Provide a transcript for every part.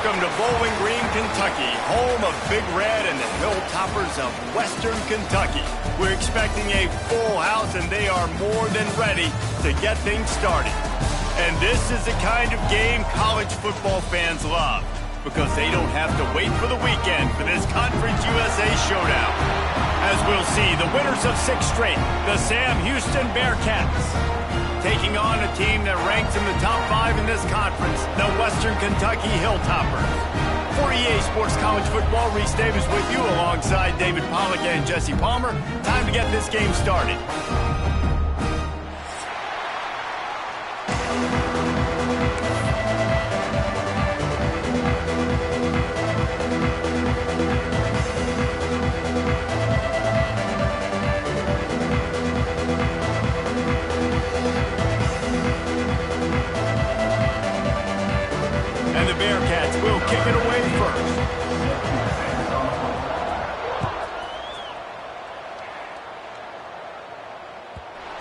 Welcome to Bowling Green, Kentucky, home of Big Red and the Hilltoppers of Western Kentucky. We're expecting a full house, and they are more than ready to get things started. And this is the kind of game college football fans love, because they don't have to wait for the weekend for this Conference USA showdown. As we'll see, the winners of 6 straight, the Sam Houston Bearcats, taking on a team that ranks in the top 5 in this conference, the Western Kentucky Hilltoppers. For EA Sports College Football, Reese Davis with you alongside David Pollack and Jesse Palmer. Time to get this game started. Bearcats will kick it away first.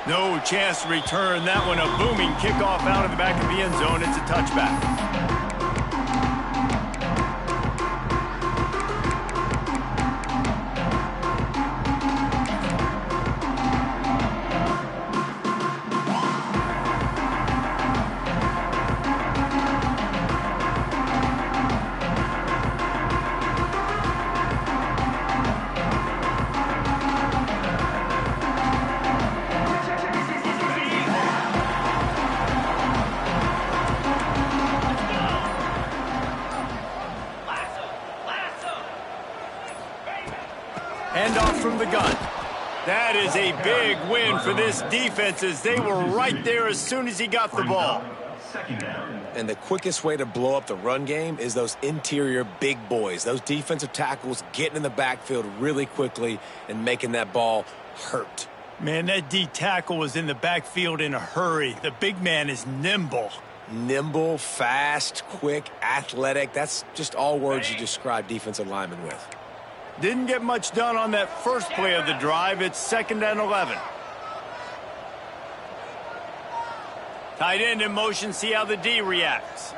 No chance to return that one. A booming kickoff out of the back of the end zone. It's a touchback. Handoff from the gun. That is a big win for this defense, as they were right there as soon as he got the ball. And the quickest way to blow up the run game is those interior big boys, those defensive tackles getting in the backfield really quickly and making that ball hurt. Man, that D tackle was in the backfield in a hurry. The big man is nimble. Nimble, fast, quick, athletic. That's just all words you describe defensive linemen with. Didn't get much done on that first play of the drive. It's 2nd and 11. Tight end in motion, see how the D reacts.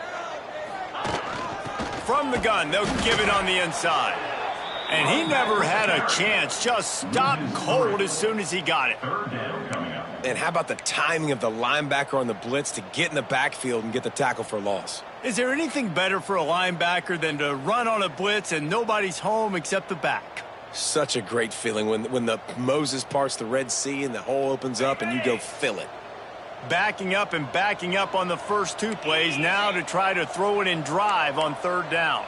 From the gun, they'll give it on the inside. And he never had a chance, just stopped cold as soon as he got it. And how about the timing of the linebacker on the blitz to get in the backfield and get the tackle for a loss? Is there anything better for a linebacker than to run on a blitz and nobody's home except the back? Such a great feeling when the Moses parts the Red Sea and the hole opens up and you go fill it. Backing up and backing up on the first 2 plays, now to try to throw it in drive on 3rd down.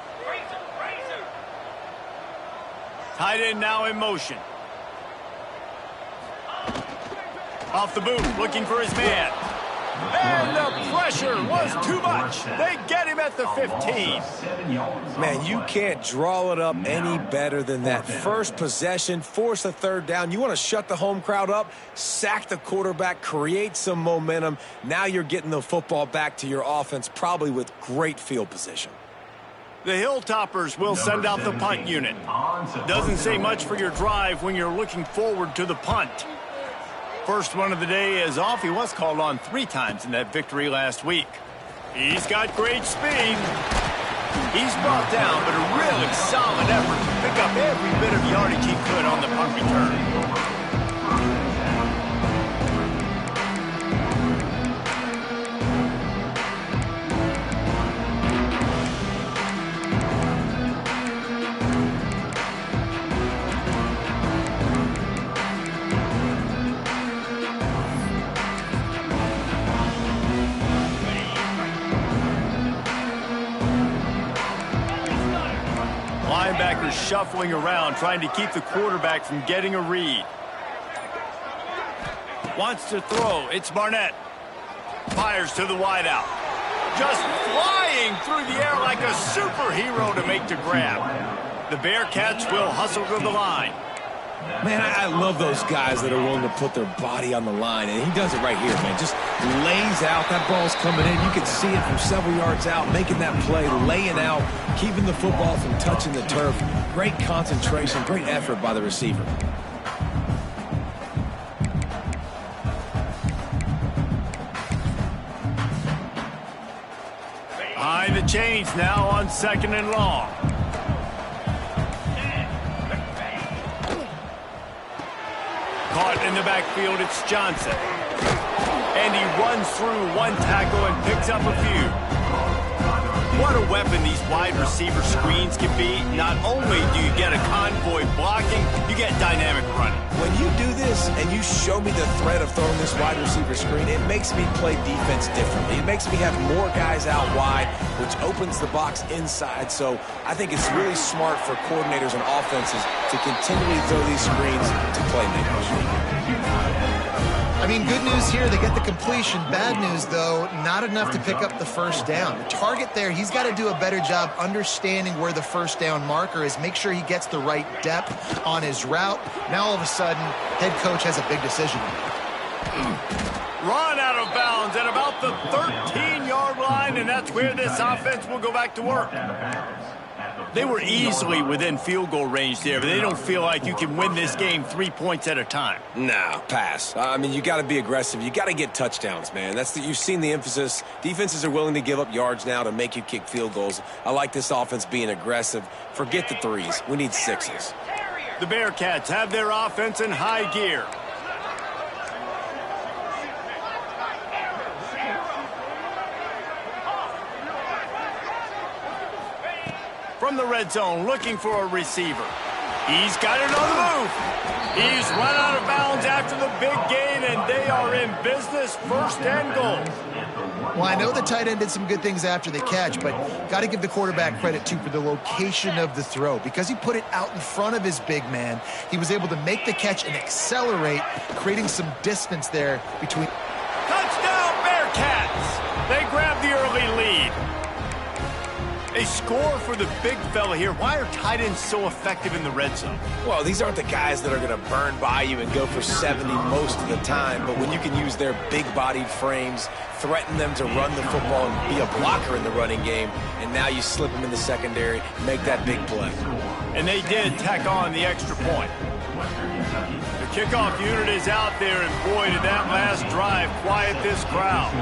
Tight end now in motion. Off the boot, looking for his man. And the pressure was too much. They get him at the 15. Man, you can't draw it up any better than that. First possession, force a 3rd down. You want to shut the home crowd up, sack the quarterback, create some momentum. Now you're getting the football back to your offense, probably with great field position. The Hilltoppers will send out the punt unit. Doesn't say much for your drive when you're looking forward to the punt. First one of the day is off. He was called on 3 times in that victory last week. He's got great speed. He's brought down, but a really solid effort to pick up every bit of yardage he could on the punt return. Linebackers shuffling around, trying to keep the quarterback from getting a read. Wants to throw. It's Barnett. Fires to the wideout. Just flying through the air like a superhero to make the grab. The Bearcats will hustle to the line. Man, I love those guys that are willing to put their body on the line, and he does it right here, man. Just lays out. That ball's coming in. You can see it from several yards out, making that play, laying out, keeping the football from touching the turf. Great concentration, great effort by the receiver. Behind the change now on 2nd and long. Caught in the backfield, it's Johnson. And he runs through one tackle and picks up a few. What a weapon these wide receiver screens can be. Not only do you get a convoy blocking, you get dynamic running. When you do this and you show me the threat of throwing this wide receiver screen, it makes me play defense differently. It makes me have more guys out wide, which opens the box inside. So I think it's really smart for coordinators and offenses to continually throw these screens to playmakers. I mean, good news here, they get the completion. Bad news, though, not enough to pick up the first down. The target there, he's got to do a better job understanding where the first down marker is, make sure he gets the right depth on his route. Now, all of a sudden, head coach has a big decision. Run out of bounds at about the 13-yard line, and that's where this offense will go back to work. They were easily within field goal range there, but they don't feel like you can win this game 3 points at a time. No, pass. I mean, you got to be aggressive. You got to get touchdowns, man. You've seen the emphasis. Defenses are willing to give up yards now to make you kick field goals. I like this offense being aggressive. Forget the threes. We need sixes. The Bearcats have their offense in high gear. From the red zone, looking for a receiver. He's got it on the move. He's run out of bounds after the big gain, and they are in business, 1st and goal. Well, I know the tight end did some good things after the catch, but got to give the quarterback credit, too, for the location of the throw. Because he put it out in front of his big man, he was able to make the catch and accelerate, creating some distance there between. Touchdown, Bearcats! They grab the early lead. A score for the big fella here. Why are tight ends so effective in the red zone? Well, these aren't the guys that are going to burn by you and go for 70 most of the time, but when you can use their big-bodied frames, threaten them to run the football and be a blocker in the running game, and now you slip them in the secondary, make that big play. And they did tack on the extra point. The kickoff unit is out there, and boy, did that last drive quiet this crowd.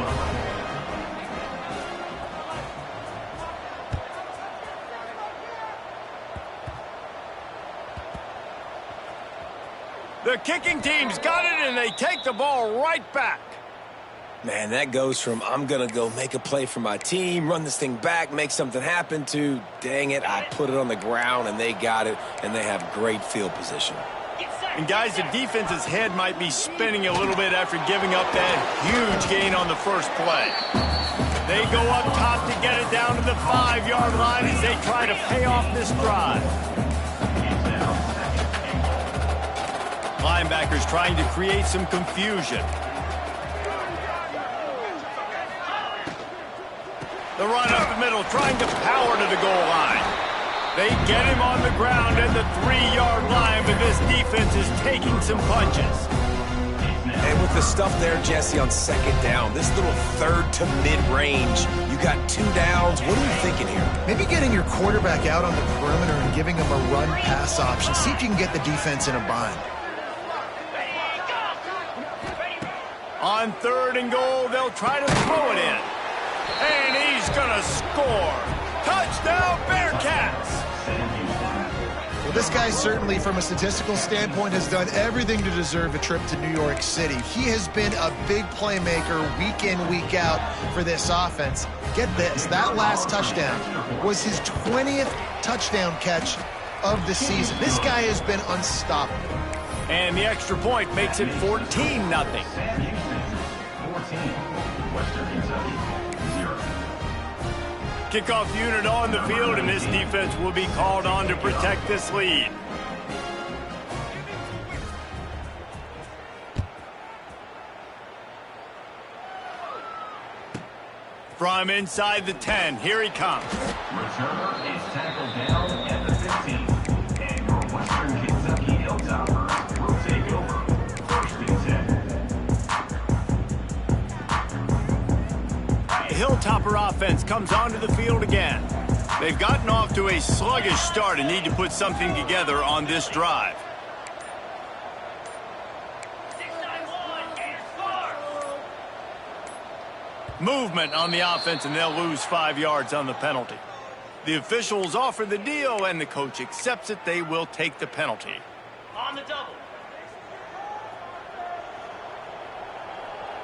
The kicking team's got it, and they take the ball right back. Man, that goes from I'm going to go make a play for my team, run this thing back, make something happen, to dang it, I put it on the ground, and they got it, and they have great field position. And guys, the defense's head might be spinning a little bit after giving up that huge gain on the first play. They go up top to get it down to the 5-yard line as they try to pay off this drive. Linebackers trying to create some confusion. The run up the middle, trying to power to the goal line. They get him on the ground at the 3-yard line, but this defense is taking some punches. And with the stuff there, Jesse, on 2nd down, this little 3rd to mid-range, you got 2 downs. What are you thinking here? Maybe getting your quarterback out on the perimeter and giving him a run-pass option. See if you can get the defense in a bind. On 3rd and goal, they'll try to throw it in. And he's going to score. Touchdown, Bearcats! Well, this guy certainly, from a statistical standpoint, has done everything to deserve a trip to New York City. He has been a big playmaker week in, week out for this offense. Get this, that last touchdown was his 20th touchdown catch of the season. This guy has been unstoppable. And the extra point makes it 14-0. Kickoff unit on the field, and this defense will be called on to protect this lead. From inside the 10, here he comes. Returner is tackled down at the 15, and your Western Kentucky Hilltoppers will take over 1st and 10. The Hilltopper offense comes onto the field again. They've gotten off to a sluggish start and need to put something together on this drive. Movement on the offense, and they'll lose 5 yards on the penalty. The officials offer the deal, and the coach accepts it. They will take the penalty. On the double.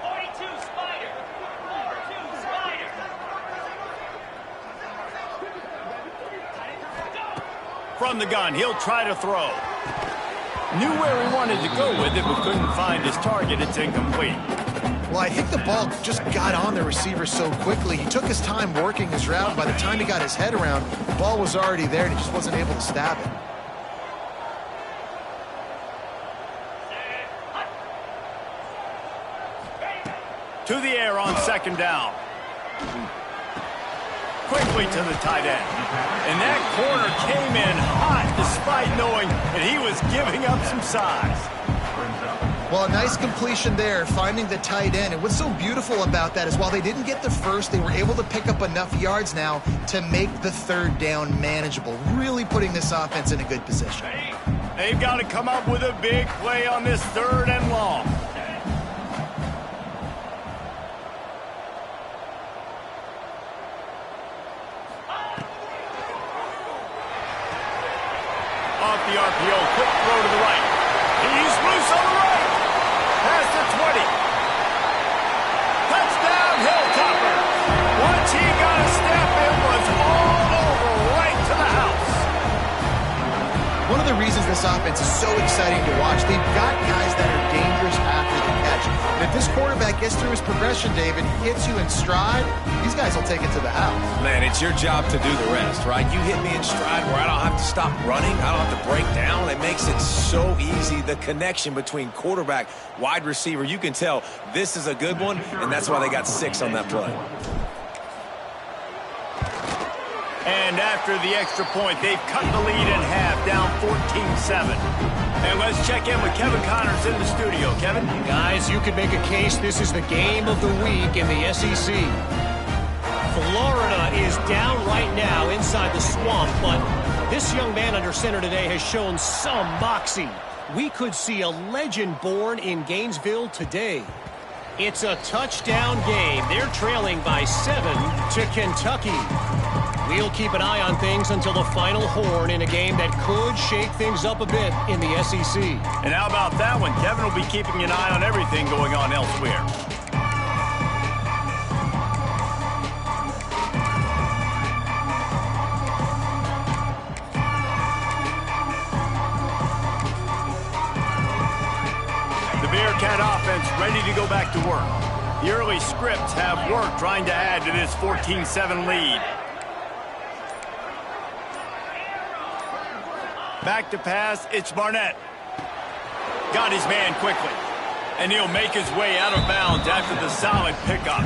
42 Spider. 42 Spider. From the gun, he'll try to throw. Knew where he wanted to go with it, but couldn't find his target. It's incomplete. Well, I think the ball just got on the receiver so quickly. He took his time working his route. By the time he got his head around, the ball was already there, and he just wasn't able to stab it. To the air on second down. Quickly to the tight end. And that corner came in hot despite knowing that he was giving up some size. Well, a nice completion there, finding the tight end. And what's so beautiful about that is while they didn't get the first, they were able to pick up enough yards now to make the third down manageable, really putting this offense in a good position. They've got to come up with a big play on this third and long. Off the RPO, quick throw to the right. He's loose on the right. Past the 20. Touchdown, Hilltoppers. Once he got a step, it was all over right to the house. One of the reasons this offense is so exciting to watch, they've got guys that are dangerous after the catch. And if this quarterback gets through his progression, David, hits you in stride, these guys will take it to the house. Man, it's your job to do the rest, right? You hit me in stride where I don't have to stop running. I don't have to break down. It makes it so easy. The connection between quarterback, wide receiver, you can tell this is a good one, and that's why they got 6 on that play. And after the extra point, they've cut the lead in half, down 14-7. And let's check in with Kevin Connors in the studio. Kevin? Guys, you could make a case this is the game of the week in the SEC. Florida is down right now inside the swamp, but this young man under center today has shown some moxie. We could see a legend born in Gainesville today. It's a touchdown game. They're trailing by 7 to Kentucky. We'll keep an eye on things until the final horn in a game that could shake things up a bit in the SEC. And how about that one? Kevin will be keeping an eye on everything going on elsewhere. The Bearcat offense ready to go back to work. The early scripts have worked trying to add to this 14-7 lead. Back to pass, it's Barnett. Got his man quickly. And he'll make his way out of bounds after the solid pickup.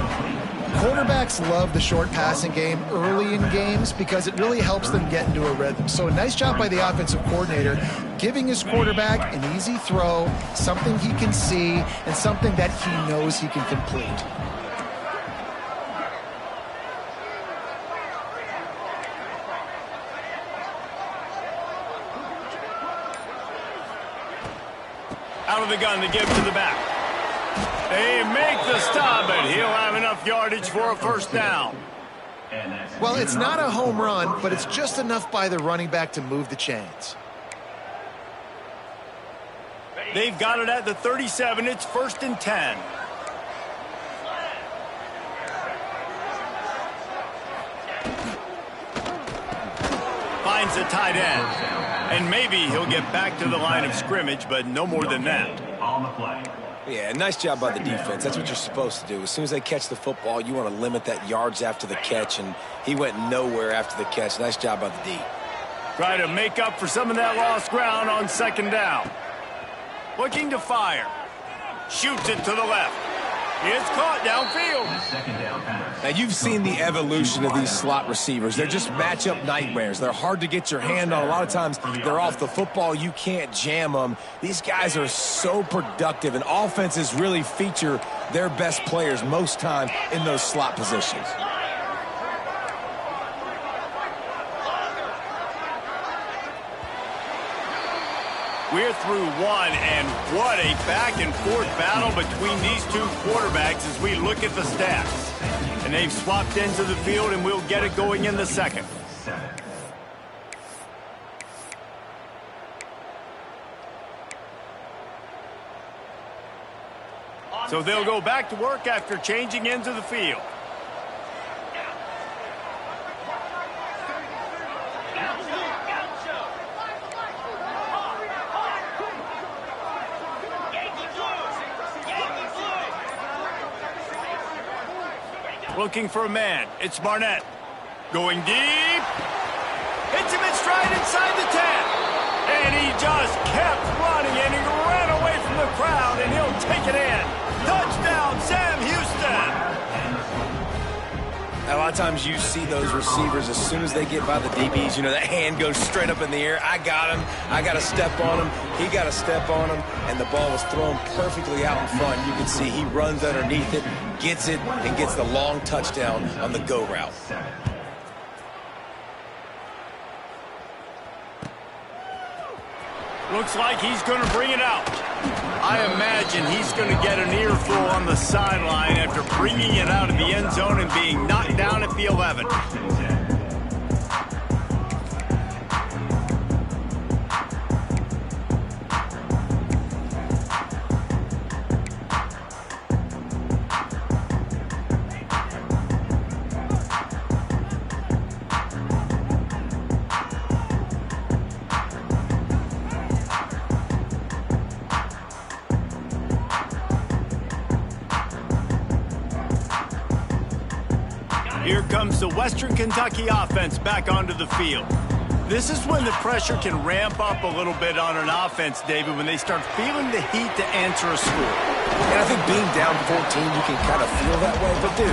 Quarterbacks love the short passing game early in games because it really helps them get into a rhythm. So a nice job by the offensive coordinator, giving his quarterback an easy throw, something he can see, and something that he knows he can complete. Out of the gun to give to the back. They make the stop, but he'll have enough yardage for a first down. Well, it's not a home run, but it's just enough by the running back to move the chains. They've got it at the 37. It's 1st and 10. Finds the tight end. And maybe he'll get back to the line of scrimmage, but no more than that. On the play. Yeah, nice job by the defense. That's what you're supposed to do. As soon as they catch the football, you want to limit that yards after the catch, and he went nowhere after the catch. Nice job by the D. Try to make up for some of that lost ground on second down. Looking to fire. Shoots it to the left. It's caught downfield. Second down pass. Now, you've seen the evolution of these slot receivers. They're just matchup nightmares. They're hard to get your hand on. A lot of times, they're off the football. You can't jam them. These guys are so productive, and offenses really feature their best players most time in those slot positions. We're through one, and what a back-and-forth battle between these two quarterbacks as we look at the stats. And they've swapped ends of the field, and we'll get it going in the second. So they'll go back to work after changing ends of the field. Looking for a man. It's Barnett. Going deep. Hits him in stride inside the 10. And he just kept running, and he ran away from the crowd, and he'll take it in. Touchdown, Sam Houston. A lot of times you see those receivers, as soon as they get by the DBs, you know, that hand goes straight up in the air. I got him. I got to step on him. He got to step on him. And the ball was thrown perfectly out in front. You can see he runs underneath it, gets it, and gets the long touchdown on the go route. Looks like he's going to bring it out. I imagine he's going to get an earful on the sideline after bringing it out of the end zone and being knocked down at the 11. Here comes the Western Kentucky offense back onto the field. This is when the pressure can ramp up a little bit on an offense, David, when they start feeling the heat to answer a score. And I think being down 14, you can kind of feel that way. But, dude,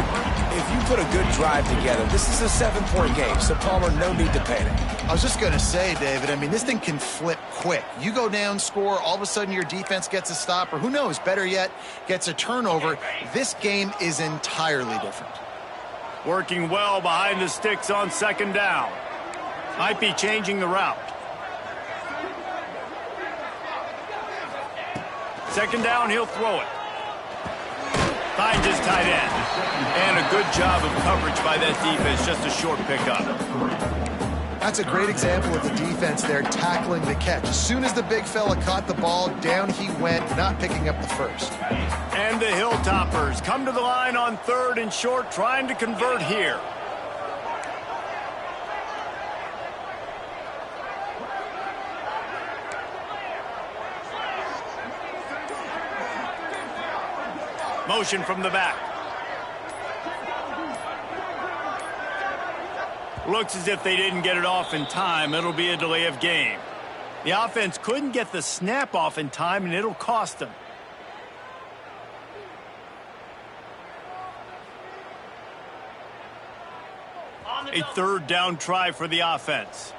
if you put a good drive together, this is a 7-point game, so Palmer, no need to panic. I was just going to say, David, I mean, this thing can flip quick. You go down, score, all of a sudden your defense gets a stop, or who knows, better yet, gets a turnover. This game is entirely different. Working well behind the sticks on second down. Might be changing the route. Second down, he'll throw it. Finds his tight end. And a good job of coverage by that defense, just a short pickup. That's a great example of the defense there tackling the catch. As soon as the big fella caught the ball, down he went, not picking up the first. And the Hilltoppers come to the line on 3rd and short, trying to convert here. Motion from the back. Looks as if they didn't get it off in time. It'll be a delay of game. The offense couldn't get the snap off in time, and it'll cost them. A 3rd down try for the offense.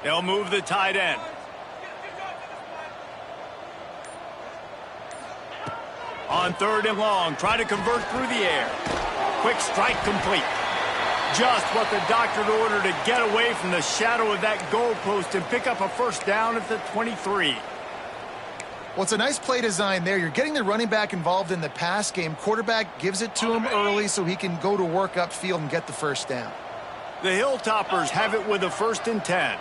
They'll move the tight end. On 3rd and long, try to convert through the air. Quick strike complete. Just what the doctor ordered to get away from the shadow of that goalpost and pick up a first down at the 23. Well, it's a nice play design there. You're getting the running back involved in the pass game. Quarterback gives it to him early so he can go to work upfield and get the first down. The Hilltoppers have it with a 1st and 10.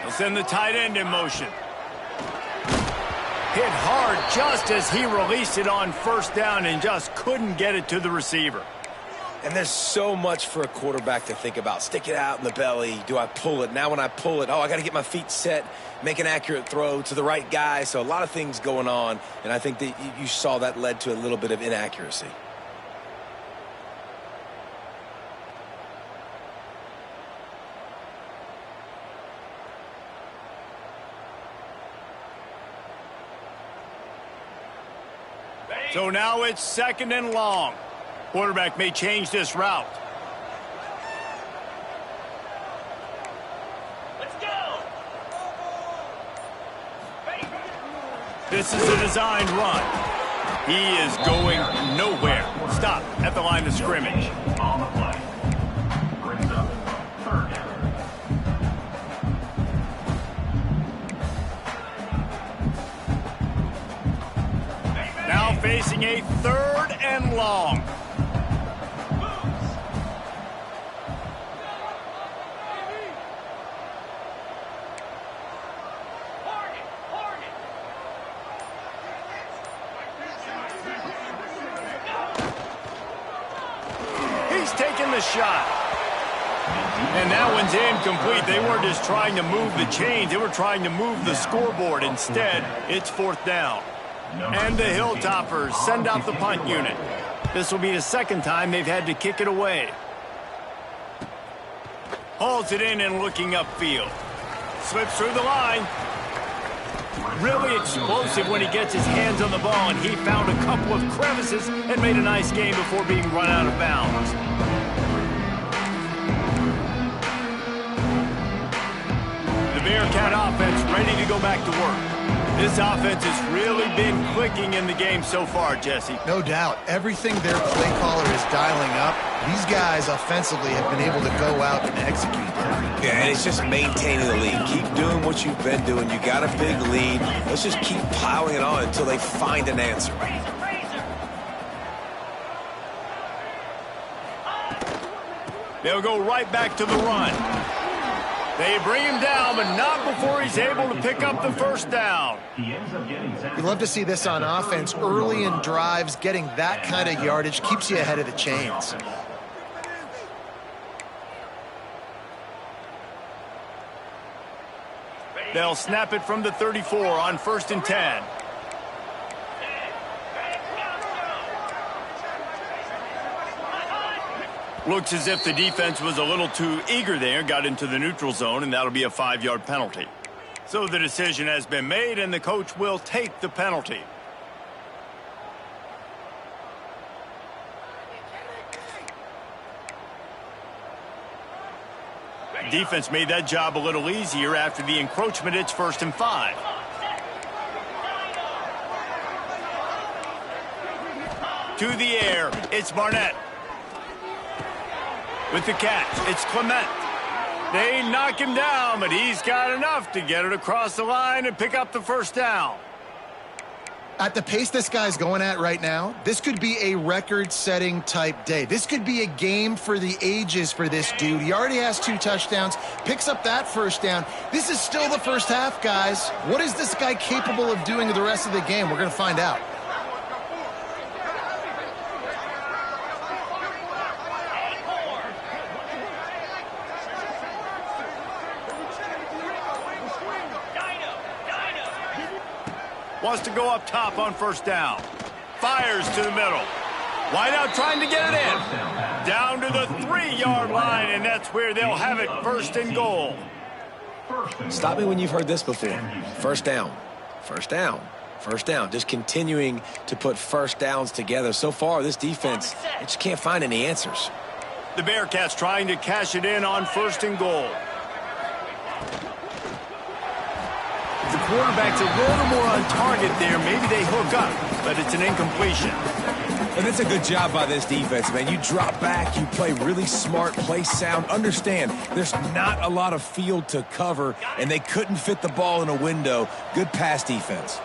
They'll send the tight end in motion. Hit hard just as he released it on 1st down and just couldn't get it to the receiver. And there's so much for a quarterback to think about. Stick it out in the belly. Do I pull it? Now when I pull it, I got to get my feet set, make an accurate throw to the right guy. So a lot of things going on, and I think that you saw that led to a little bit of inaccuracy. So now it's 2nd and long. Quarterback may change this route. Let's go. This is a designed run. He is going nowhere. Stop at the line of scrimmage. On the play. Brings up third down. Now facing a 3rd and long. He's taking the shot. And that one's incomplete. They weren't just trying to move the chains. They were trying to move the scoreboard. Instead, it's 4th down. And the Hilltoppers send out the punt unit. This will be the 2nd time they've had to kick it away. Hauls it in and looking upfield. Slips through the line. Really explosive when he gets his hands on the ball, and he found a couple of crevices and made a nice game before being run out of bounds. The Bearcat offense ready to go back to work. This offense has really been clicking in the game so far, Jesse. No doubt. Everything their play caller is dialing up, these guys offensively have been able to go out and execute that. Yeah, and it's just maintaining the lead. Keep doing what you've been doing. You got a big lead. Let's just keep plowing it on until they find an answer. They'll go right back to the run. They bring him down, but not before he's able to pick up the 1st down. He ends up getting You love to see this on offense. Early in drives, getting that kind of yardage keeps you ahead of the chains. They'll snap it from the 34 on 1st and 10. Looks as if the defense was a little too eager there, got into the neutral zone, and that'll be a 5-yard penalty. So the decision has been made, and the coach will take the penalty. Defense made that job a little easier after the encroachment. It's 1st and 5. To the air, it's Barnett. With the catch, it's Clement. They knock him down, but he's got enough to get it across the line and pick up the 1st down. At the pace this guy's going at right now, this could be a record-setting type day. This could be a game for the ages for this dude. He already has 2 touchdowns, picks up that 1st down. This is still the 1st half, guys. What is this guy capable of doing the rest of the game? We're going to find out. Wants to go up top on 1st down. Fires to the middle. Wide out trying to get it in. Down to the 3-yard line, and that's where they'll have it 1st and goal. Stop me when you've heard this before. 1st down. 1st down. 1st down. Just continuing to put 1st downs together. So far, this defense, they just can't find any answers. The Bearcats trying to cash it in on 1st and goal. The quarterback's a little more on target there. Maybe they hook up, but it's an incompletion. And that's a good job by this defense, man. You drop back, you play really smart, play sound. Understand, there's not a lot of field to cover, and they couldn't fit the ball in a window. Good pass defense.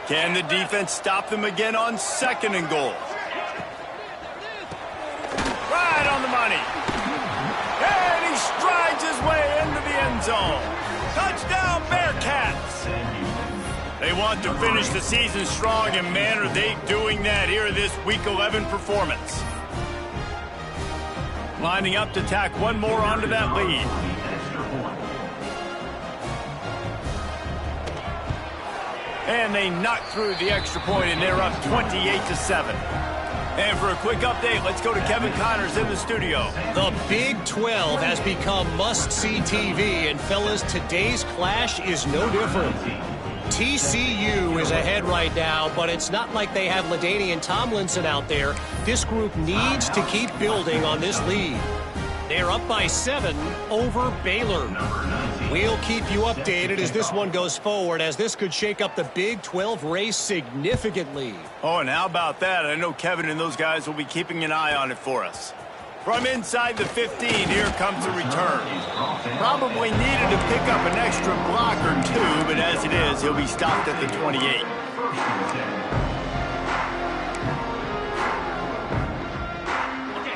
Can the defense stop them again on 2nd and goal? Right on the money. And he strides his way into the end zone. Touchdown, Bearcats! They want to finish the season strong, and man, are they doing that here in this Week 11 performance. Lining up to tack one more onto that lead. And they knock through the extra point, and they're up 28-7. And for a quick update, let's go to Kevin Connors in the studio. The Big 12 has become must-see TV, and fellas, today's clash is no different. TCU is ahead right now, but it's not like they have LaDainian Tomlinson out there. This group needs to keep building on this lead. They're up by 7 over Baylor. Number 19. We'll keep you updated as this one goes forward, as this could shake up the Big 12 race significantly. Oh, and how about that? I know Kevin and those guys will be keeping an eye on it for us. From inside the 15, here comes the return. Probably needed to pick up an extra block or two, but as it is, he'll be stopped at the 28.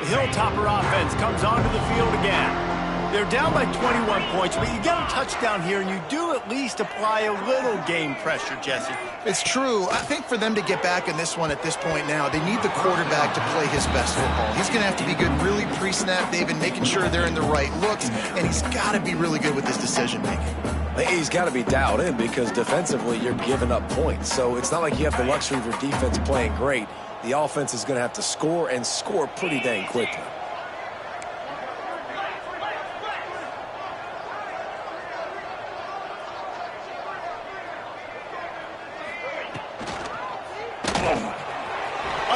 The Hilltopper offense comes onto the field again. They're down by 21 points, but you get a touchdown here, and you do at least apply a little game pressure, Jesse. It's true. I think for them to get back in this one at this point now, they need the quarterback to play his best football. He's going to have to be good really pre-snap, David, making sure they're in the right looks, and he's got to be really good with his decision-making. He's got to be dialed in because defensively you're giving up points. So it's not like you have the luxury of your defense playing great. The offense is going to have to score and score pretty dang quickly.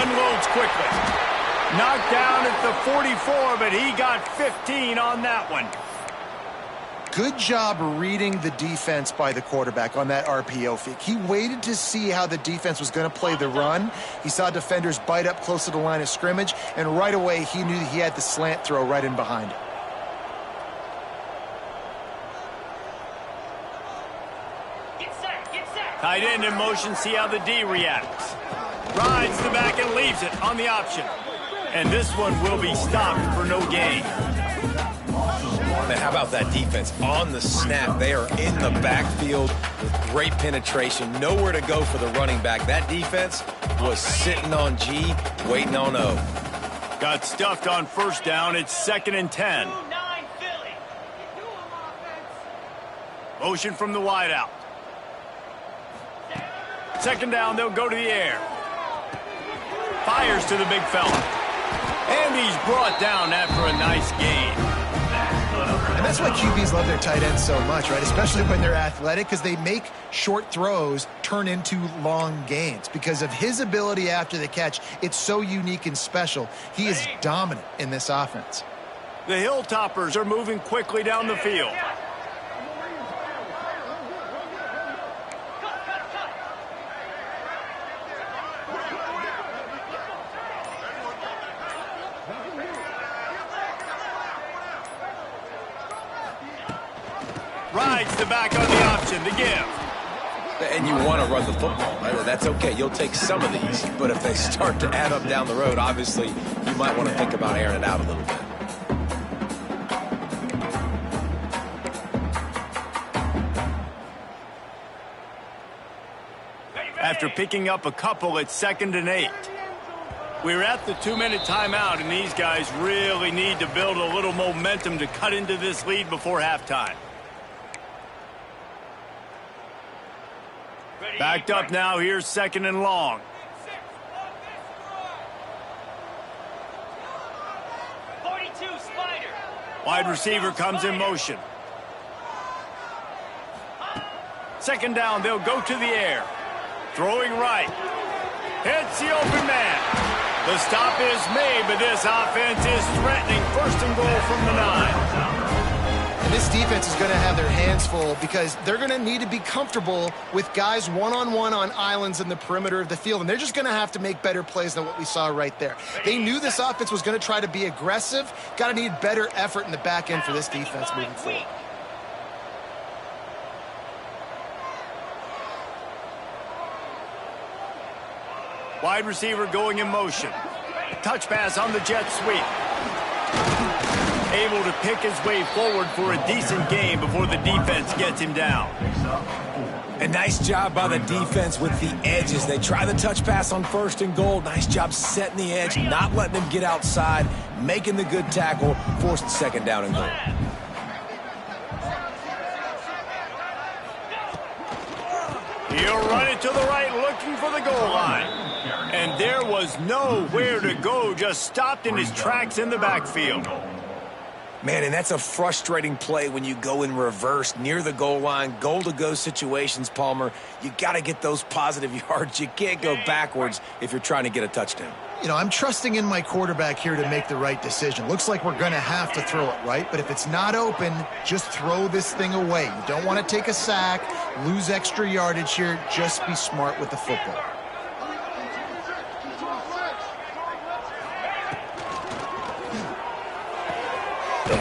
Unloads quickly. Knocked down at the 44, but he got 15 on that one. Good job reading the defense by the quarterback on that RPO fake. He waited to see how the defense was going to play the run. He saw defenders bite up close to the line of scrimmage, and right away he knew he had the slant throw right in behind it. Get set, get set. Tight end in motion, see how the D reacts. Rides the back and leaves it on the option. And this one will be stopped for no gain. Man, how about that defense? On the snap, they are in the backfield with great penetration. Nowhere to go for the running back. That defense was sitting on G, waiting on O. Got stuffed on first down. It's 2nd and 10. 2-9 Philly. Motion from the wideout. 2nd down, they'll go to the air. Fires to the big fella. And he's brought down after a nice gain. And that's why QBs love their tight ends so much, right? Especially when they're athletic, because they make short throws turn into long gains. Because of his ability after the catch, it's so unique and special. He is dominant in this offense. The Hilltoppers are moving quickly down the field. Rides the back on the option to give. And you want to run the football. Right? That's okay. You'll take some of these. But if they start to add up down the road, obviously, you might want to think about airing it out a little bit. After picking up a couple, it's 2nd and 8. We're at the 2-minute timeout, and these guys really need to build a little momentum to cut into this lead before halftime. Backed up now, here's 2nd and long. 42 Spider. Wide receiver comes in motion. 2nd down, they'll go to the air. Throwing right. Hits the open man. The stop is made, but this offense is threatening 1st and goal from the 9. And this defense is going to have their hands full because they're going to need to be comfortable with guys one-on-one on islands in the perimeter of the field. And they're just going to have to make better plays than what we saw right there. They knew this offense was going to try to be aggressive. Got to need better effort in the back end for this defense moving forward. Wide receiver going in motion. Touch pass on the jet sweep. Able to pick his way forward for a decent gain before the defense gets him down. A nice job by the defense with the edges. They try the touch pass on 1st and goal. Nice job setting the edge, not letting him get outside, making the good tackle, forced 2nd down and goal. He'll run it to the right, looking for the goal line. And there was nowhere to go, just stopped in his tracks in the backfield. Man, and that's a frustrating play when you go in reverse near the goal line. Goal-to-go situations, Palmer. You got to get those positive yards. You can't go backwards if you're trying to get a touchdown. You know, I'm trusting in my quarterback here to make the right decision. Looks like we're going to have to throw it, right? But if it's not open, just throw this thing away. You don't want to take a sack, lose extra yardage here. Just be smart with the football.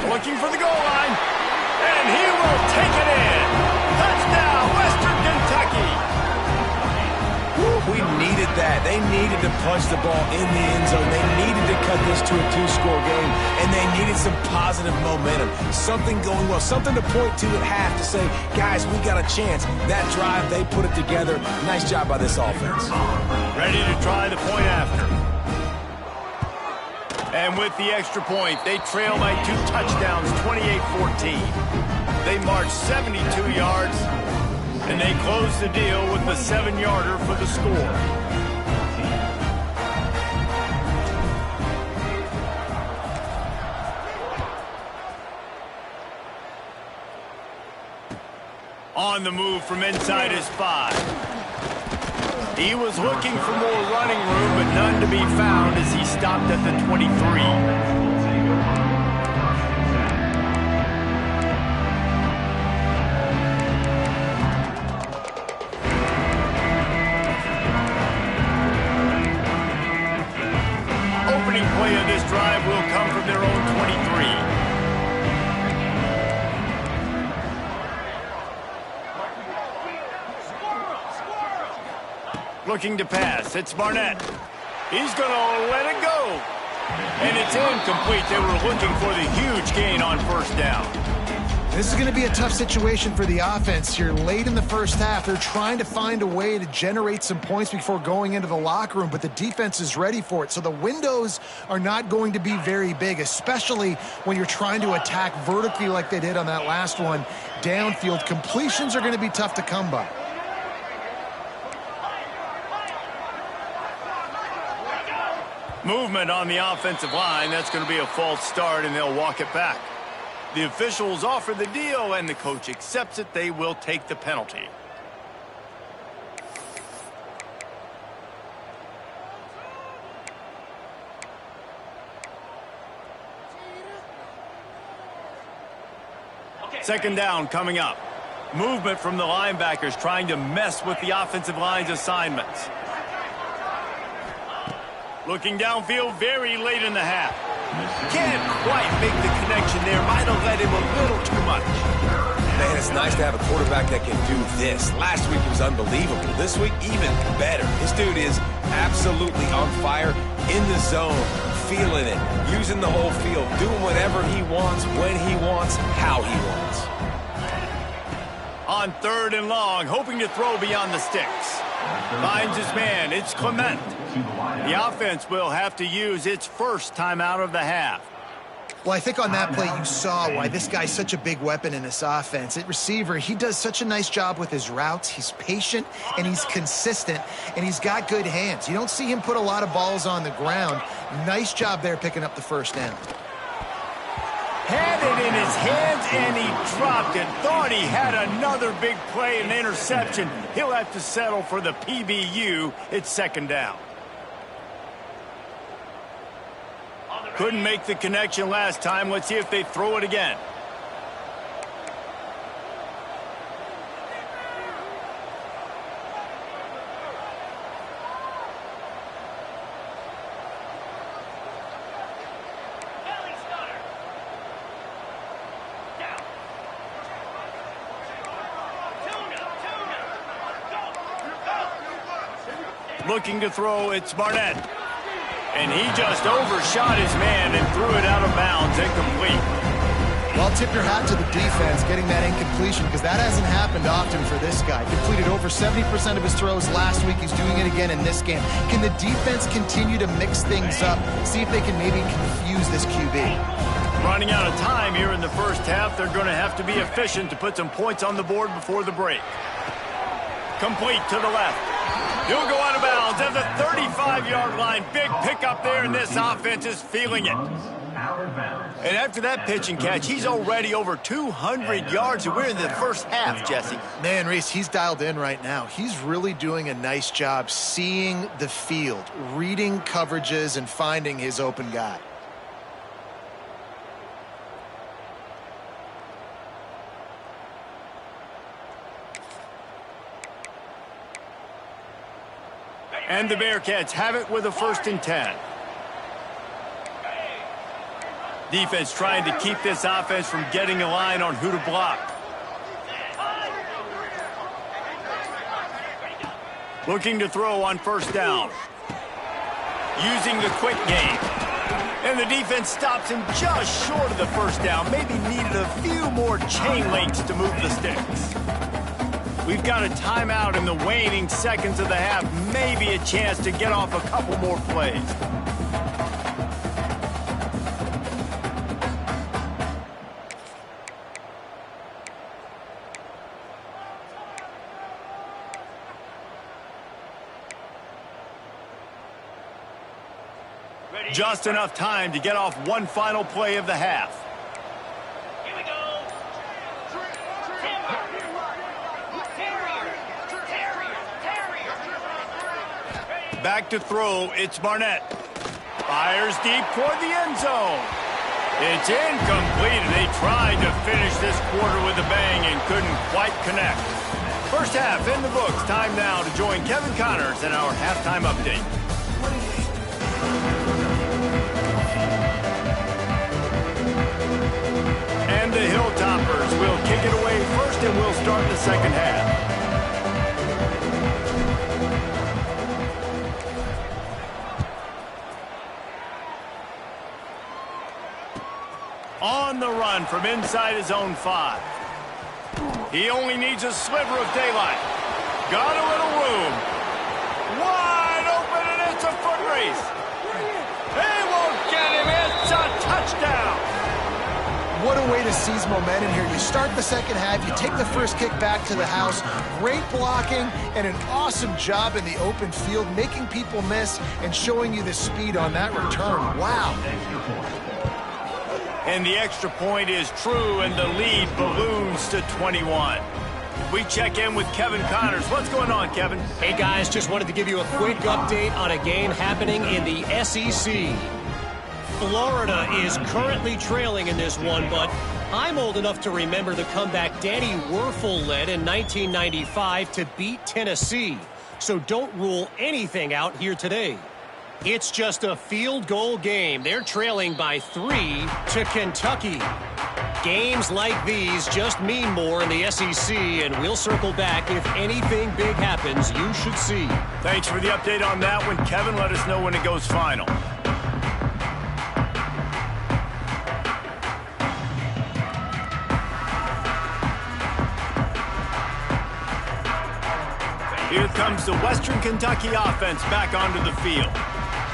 Looking for the goal line, and he will take it in. Touchdown, Western Kentucky. We needed that. They needed to punch the ball in the end zone. They needed to cut this to a 2-score game, and they needed some positive momentum. Something going well, something to point to at half to say, guys, we got a chance. That drive, they put it together. Nice job by this offense. Ready to try the point after. And with the extra point, they trail by 2 touchdowns, 28-14. They march 72 yards, and they close the deal with the 7-yarder for the score. On the move from inside his 5. He was looking for more running room, but none to be found as he stopped at the 23. Opening play of this drive will come from their own 23. Looking to pass. It's Barnett. He's going to let it go. And it's incomplete. They were looking for the huge gain on first down. This is going to be a tough situation for the offense here. Late in the first half, they're trying to find a way to generate some points before going into the locker room, but the defense is ready for it. So the windows are not going to be very big, especially when you're trying to attack vertically like they did on that last one. Downfield completions are going to be tough to come by. Movement on the offensive line. That's going to be a false start, and they'll walk it back. The officials offer the deal, and the coach accepts it. They will take the penalty. Second down coming up. Movement from the linebackers trying to mess with the offensive line's assignments. Looking downfield very late in the half. Can't quite make the connection there. Might have led him a little too much. Man, it's nice to have a quarterback that can do this. Last week he was unbelievable. This week, even better. This dude is absolutely on fire, in the zone, feeling it, using the whole field, doing whatever he wants, when he wants, how he wants. On 3rd and long, hoping to throw beyond the sticks. Finds his man. It's Clement. The offense will have to use its first timeout of the half. Well, I think on that play you saw why this guy's such a big weapon in this offense. At receiver, he does such a nice job with his routes. He's patient, and he's consistent, and he's got good hands. You don't see him put a lot of balls on the ground. Nice job there picking up the first down. Had it in his hands, and he dropped it. Thought he had another big play and interception. He'll have to settle for the PBU. It's second down. Couldn't make the connection last time. Let's see if they throw it again. Looking to throw, it's Barnett. And he just overshot his man and threw it out of bounds, incomplete. Well, tip your hat to the defense getting that incompletion, because that hasn't happened often for this guy. Completed over 70% of his throws last week. He's doing it again in this game. Can the defense continue to mix things up, see if they can maybe confuse this QB? Running out of time here in the first half. They're going to have to be efficient to put some points on the board before the break. Complete to the left. He'll go out of bounds at the 35-yard line. Big pickup there, and this offense is feeling it. And after that pitch and catch, he's already over 200 yards, and we're in the first half, Jesse. Man, Reese, he's dialed in right now. He's really doing a nice job seeing the field, reading coverages, and finding his open guy. And the Bearcats have it with a 1st and 10. Defense trying to keep this offense from getting a line on who to block. Looking to throw on 1st down. Using the quick game. And the defense stops him just short of the 1st down. Maybe needed a few more chain links to move the sticks. We've got a timeout in the waning seconds of the half. Maybe a chance to get off a couple more plays. Just enough time to get off one final play of the half. Here we go. Terrier. Back to throw, it's Barnett. Fires deep toward the end zone. It's incomplete, and they tried to finish this quarter with a bang and couldn't quite connect. First half in the books. Time now to join Kevin Connors in our halftime update. And the Hilltoppers will kick it away first, and we'll start the second half. On the run from inside his own 5. He only needs a sliver of daylight. Got a little room. Wide open, and it's a foot race. They won't get him. It's a touchdown. What a way to seize momentum here. You start the second half, you take the first kick back to the house. Great blocking and an awesome job in the open field, making people miss and showing you the speed on that return. Wow. And the extra point is true, and the lead balloons to 21. We check in with Kevin Connors. What's going on, Kevin? Hey, guys, just wanted to give you a quick update on a game happening in the SEC. Florida is currently trailing in this one, but I'm old enough to remember the comeback Danny Werfel led in 1995 to beat Tennessee. So don't rule anything out here today. It's just a field goal game. They're trailing by 3 to Kentucky. Games like these just mean more in the SEC, and we'll circle back if anything big happens you should see. Thanks for the update on that one, Kevin. Let us know when it goes final. Here comes the Western Kentucky offense back onto the field.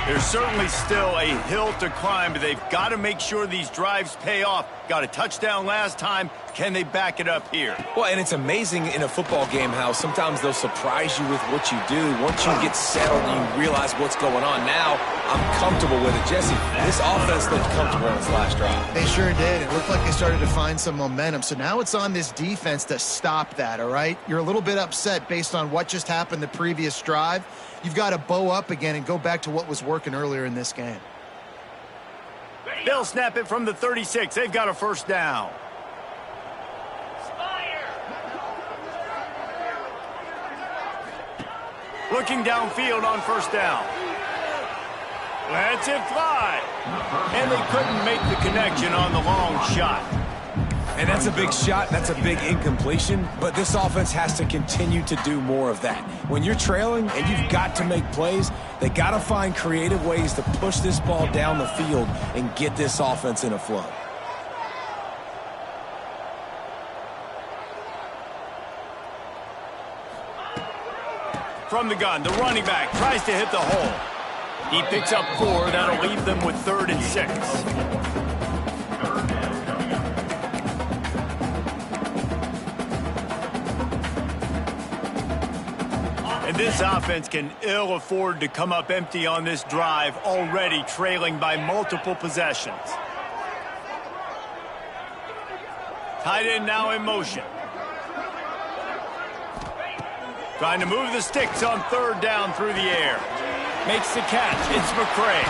There's certainly still a hill to climb, but they've got to make sure these drives pay off. Got a touchdown last time. Can they back it up here? Well, and it's amazing in a football game how sometimes they'll surprise you with what you do. Once you get settled and you realize what's going on, now I'm comfortable with it. Jesse, this offense looked comfortable on its last drive. They sure did. It looked like they started to find some momentum. So now it's on this defense to stop that, all right? You're a little bit upset based on what just happened the previous drive. You've got to bow up again and go back to what was working earlier in this game. They'll snap it from the 36. They've got a 1st down. Looking downfield on 1st down. Lets it fly. And they couldn't make the connection on the long shot. And that's a big shot, that's a big incompletion, but this offense has to continue to do more of that. When you're trailing and you've got to make plays, they got to find creative ways to push this ball down the field and get this offense in a flow. From the gun, the running back tries to hit the hole. He picks up 4. That'll leave them with 3rd and 6. And this offense can ill afford to come up empty on this drive, already trailing by multiple possessions. Tight end now in motion. Trying to move the sticks on third down through the air. Makes the catch. It's McCray.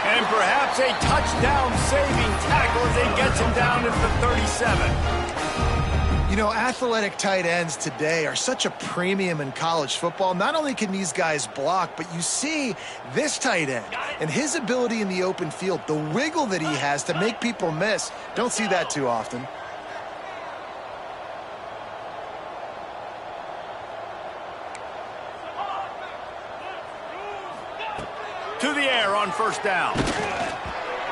And perhaps a touchdown-saving tackle as he gets him down at the 37. You know, athletic tight ends today are such a premium in college football. Not only can these guys block, but you see this tight end and his ability in the open field, the wiggle that he has to make people miss. Don't see that too often. To the air on first down.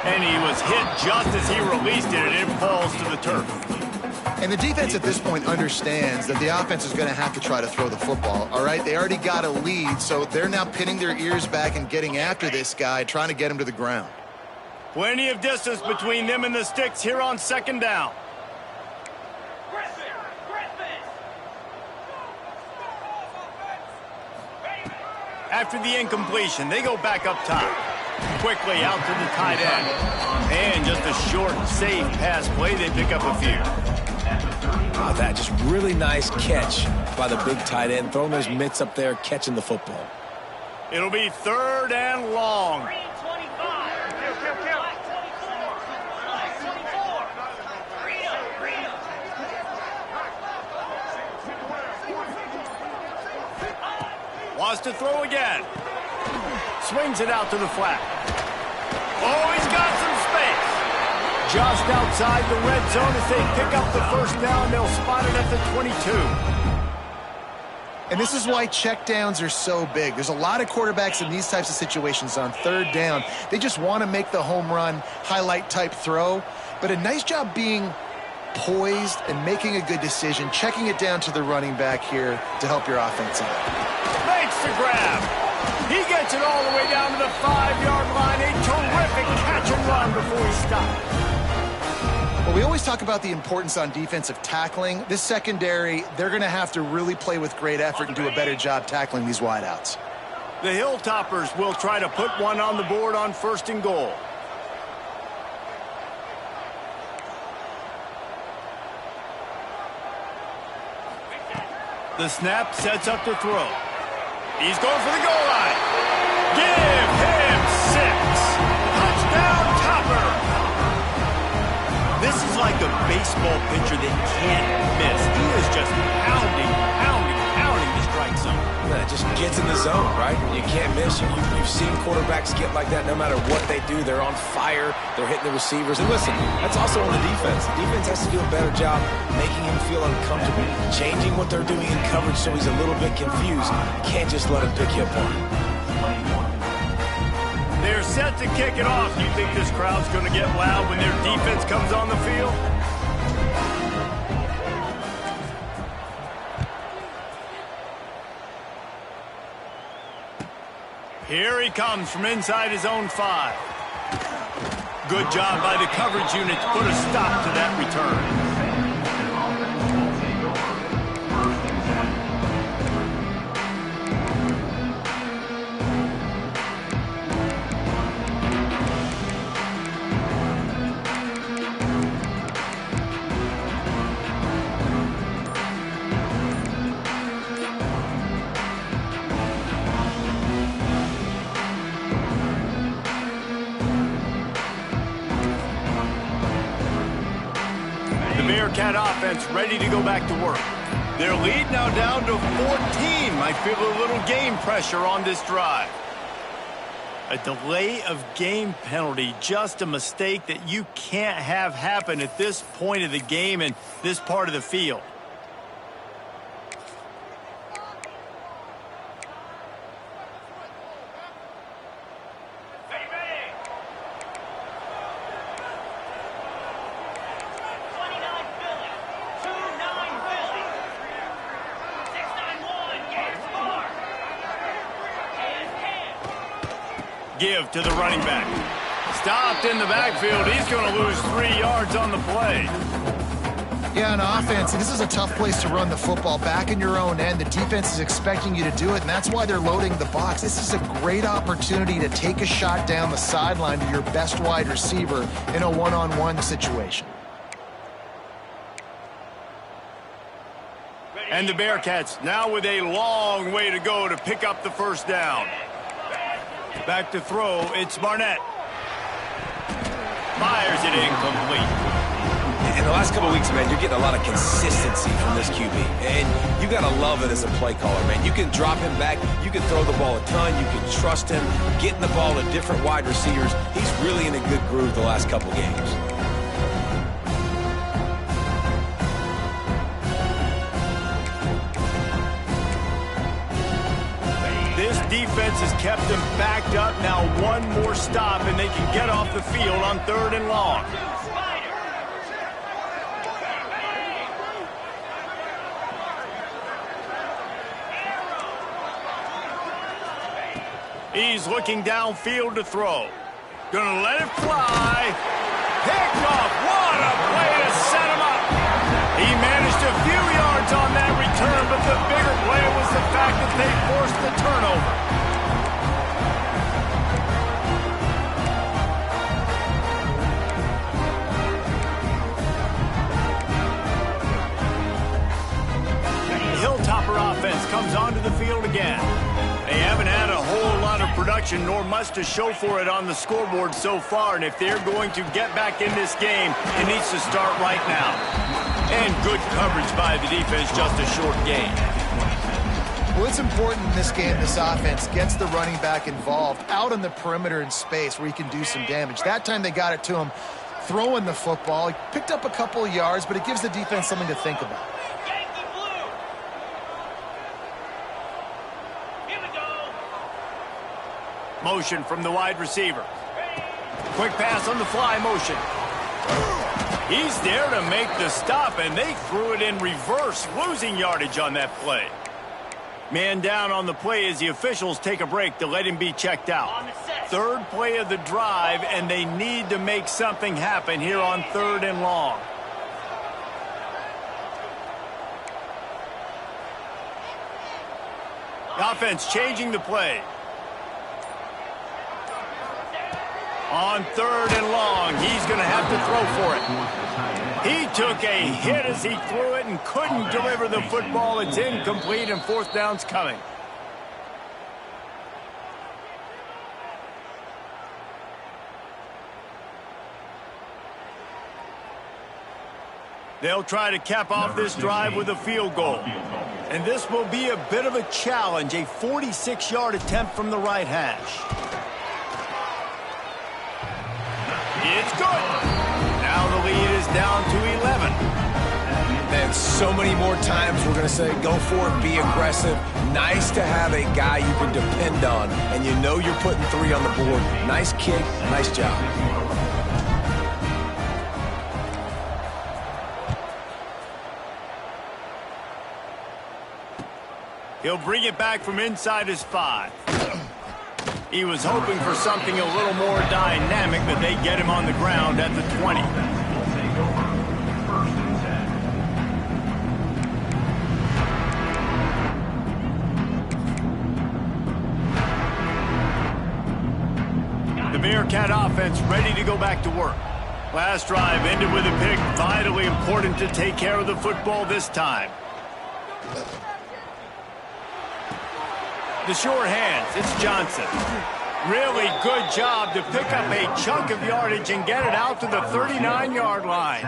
And he was hit just as he released it, and it falls to the turf. And the defense at this point understands that the offense is going to have to try to throw the football, all right? They already got a lead, so they're now pinning their ears back and getting after this guy, trying to get him to the ground. Plenty of distance between them and the sticks here on second down. After the incompletion, they go back up top. Quickly out to the tight end. And just a short, safe pass play, they pick up a few. Oh, that just really nice catch by the big tight end, throwing those mitts up there, catching the football. It'll be third and long. Wants to throw again. Swings it out to the flat. Oh, he's got some space. Just outside the red zone as they pick up the first down. They'll spot it at the 22. And this is why checkdowns are so big. There's a lot of quarterbacks in these types of situations on third down. They just want to make the home run, highlight type throw. But a nice job being poised and making a good decision, checking it down to the running back here to help your offense out. Makes the grab. He gets it all the way down to the 5-yard line. A terrific catch and run before he stopped. Well, we always talk about the importance on defensive tackling. This secondary, they're going to have to really play with great effort and do a better job tackling these wideouts. The Hilltoppers will try to put one on the board on first and goal. The snap sets up to throw. He's going for the goal line. Give him 6. Touchdown, Topper. This is like a baseball pitcher that can't miss. He is just pounding the strike zone. It just gets in the zone, right? You can't miss. You've seen quarterbacks get like that no matter what they do. They're on fire. They're hitting the receivers. And listen, that's also on the defense. The defense has to do a better job making him feel uncomfortable, changing what they're doing in coverage so he's a little bit confused. You can't just let him pick you apart. They're set to kick it off. Do you think this crowd's going to get loud when their defense comes on the field? Here he comes from inside his own 5. Good job by the coverage unit to put a stop to that return. Bearcat offense ready to go back to work. Their lead now down to 14. Might feel a little game pressure on this drive. A delay of game penalty, just a mistake that you can't have happen at this point of the game and this part of the field. Give to the running back. Stopped in the backfield. He's going to lose 3 yards on the play. Yeah, on offense, this is a tough place to run the football. Back in your own end, the defense is expecting you to do it, and that's why they're loading the box. This is a great opportunity to take a shot down the sideline to your best wide receiver in a one-on-one situation. And the Bearcats now with a long way to go to pick up the first down. Back to throw, it's Barnett. Fires it incomplete. In the last couple of weeks, man, you're getting a lot of consistency from this QB. And you got to love it as a play caller, man. You can drop him back. You can throw the ball a ton. You can trust him, getting the ball to different wide receivers. He's really in a good groove the last couple games. This defense has kept them backed up. Now one more stop, and they can get off the field on 3rd and long. He's looking downfield to throw. Gonna let it fly. Picked off. What a play to set him up. He managed a few yards on that return, but the bigger play was the fact that they forced the turnover. The Hilltopper offense comes onto the field again. They haven't had a whole lot of production, nor much to show for it on the scoreboard so far. And if they're going to get back in this game, it needs to start right now. And good coverage by the defense, just a short gain. Well, it's important in this game, this offense gets the running back involved out on the perimeter in space where he can do some damage. That time they got it to him throwing the football. He picked up a couple of yards, but it gives the defense something to think about. Motion from the wide receiver. Quick pass on the fly motion. He's there to make the stop, and they threw it in reverse, losing yardage on that play. Man down on the play as the officials take a break to let him be checked out. 3rd play of the drive, and they need to make something happen here on 3rd and long. The offense changing the play. On 3rd and long, he's going to have to throw for it. He took a hit as he threw it and couldn't deliver the football. It's incomplete, and 4th down's coming. They'll try to cap off this drive with a field goal. And this will be a bit of a challenge, a 46-yard attempt from the right hash. It's good. Now the lead is down to 11. Man, so many more times we're going to say, go for it, be aggressive. Nice to have a guy you can depend on, and you know you're putting 3 on the board. Nice kick, nice job. He'll bring it back from inside his 5. He was hoping for something a little more dynamic, but they get him on the ground at the 20. The Bearcat offense ready to go back to work. Last drive ended with a pick. Vitally important to take care of the football this time. The sure hands, it's Johnson. Really good job to pick up a chunk of yardage and get it out to the 39-yard line.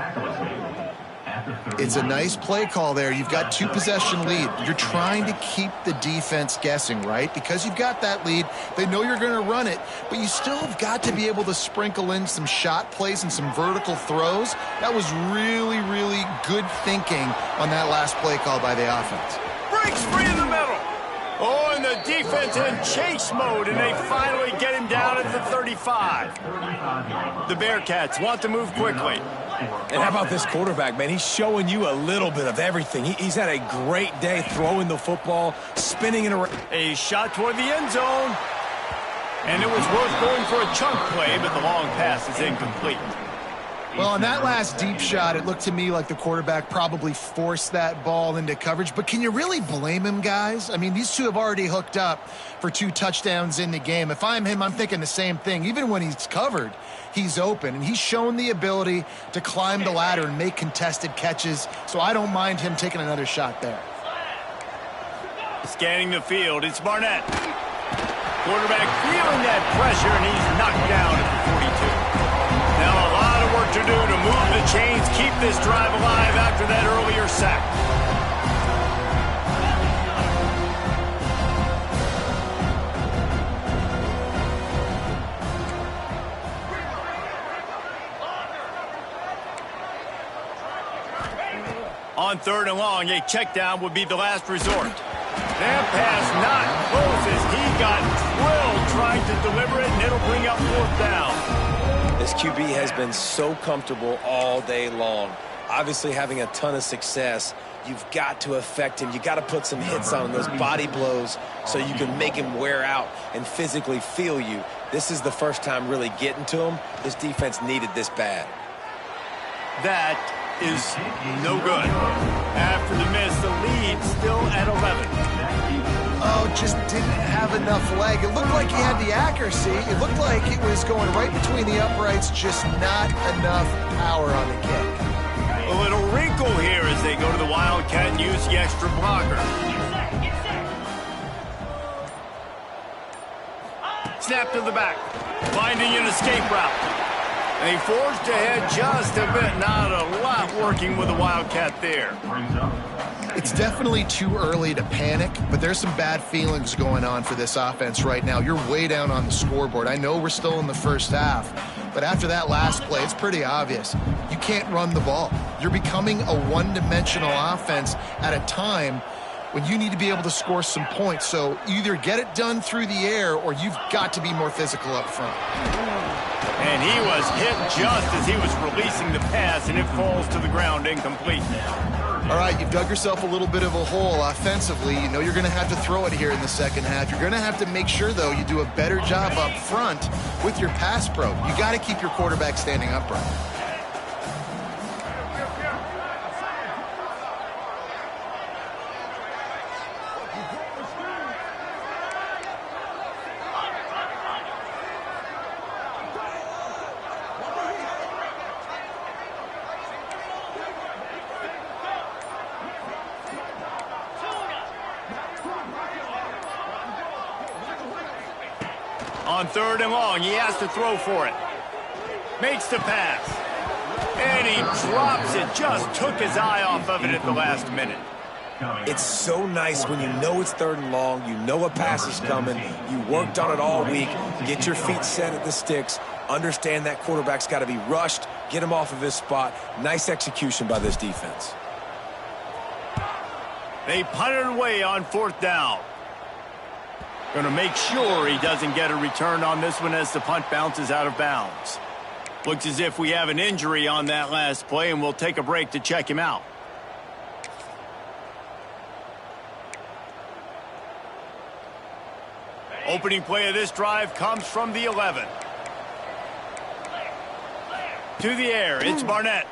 It's a nice play call there. You've got 2-possession lead. You're trying to keep the defense guessing, right? Because you've got that lead, they know you're going to run it, but you still have got to be able to sprinkle in some shot plays and some vertical throws. That was really, really good thinking on that last play call by the offense. Breaks free in the middle. Oh, and the defense in chase mode, and they finally get him down at the 35. The Bearcats want to move quickly. And how about this quarterback, man? He's showing you a little bit of everything. He's had a great day throwing the football, spinning it around. A shot toward the end zone. And it was worth going for a chunk play, but the long pass is incomplete. Well, on that last deep shot, it looked to me like the quarterback probably forced that ball into coverage. But can you really blame him, guys? I mean, these two have already hooked up for 2 touchdowns in the game. If I'm him, I'm thinking the same thing. Even when he's covered, he's open. And he's shown the ability to climb the ladder and make contested catches. So I don't mind him taking another shot there. Scanning the field, it's Barnett. Quarterback feeling that pressure, and he's knocked down at the 42. Now a lot of work to do to move the chains, keep this drive alive after that earlier sack. On 3rd and long, a check down would be the last resort. That pass not close as he got drilled trying to deliver it, and it'll bring up 4th down. This QB has been so comfortable all day long. Obviously having a ton of success. You've got to affect him. You've got to put some hits on him, those body blows, so you can make him wear out and physically feel you. This is the first time really getting to him. This defense needed this bad. That is no good. After the miss, the lead still at 11. Oh, just didn't have enough leg. It looked like he had the accuracy. It looked like it was going right between the uprights, just not enough power on the kick. A little wrinkle here as they go to the Wildcat and use the extra blocker. Snap to the back. Finding an escape route. They forged ahead just a bit. Not a lot working with the Wildcat there. It's definitely too early to panic, but there's some bad feelings going on for this offense right now. You're way down on the scoreboard. I know we're still in the first half, but after that last play, it's pretty obvious. You can't run the ball. You're becoming a one-dimensional offense at a time when you need to be able to score some points. So either get it done through the air or you've got to be more physical up front. And he was hit just as he was releasing the pass, and it falls to the ground incomplete. All right, you've dug yourself a little bit of a hole offensively. You know you're going to have to throw it here in the second half. You're going to have to make sure, though, you do a better job up front with your pass pro. You got to keep your quarterback standing upright. On 3rd and long, he has to throw for it. Makes the pass. And he drops it. Just took his eye off of it at the last minute. It's so nice when you know it's 3rd and long, you know a pass is coming, you worked on it all week, get your feet set at the sticks, understand that quarterback's got to be rushed, get him off of his spot. Nice execution by this defense. They punt it away on 4th down. Going to make sure he doesn't get a return on this one as the punt bounces out of bounds. Looks as if we have an injury on that last play, and we'll take a break to check him out. Opening play of this drive comes from the 11. To the air, it's Barnett.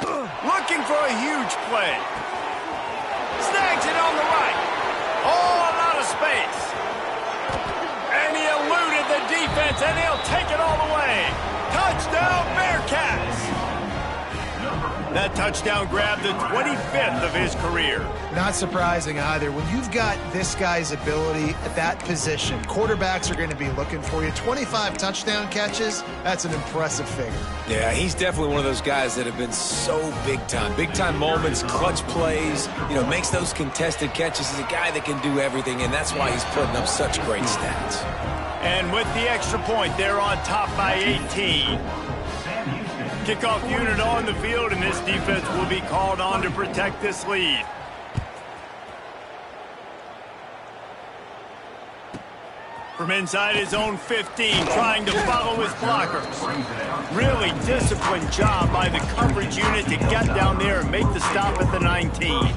Looking for a huge play. Snags it on the right. Oh, a lot of space. And he eluded the defense, and he'll take it all the way. Touchdown, Bearcats! That touchdown grabbed the 25th of his career. Not surprising either. When you've got this guy's ability at that position, quarterbacks are going to be looking for you. 25 touchdown catches, that's an impressive figure. Yeah, he's definitely one of those guys that have been so big time. Big time moments, clutch plays, you know, makes those contested catches. He's a guy that can do everything, and that's why he's putting up such great stats. And with the extra point, they're on top by 18. Kickoff unit on the field, and this defense will be called on to protect this lead. From inside his own 15, trying to follow his blockers. Really disciplined job by the coverage unit to get down there and make the stop at the 19.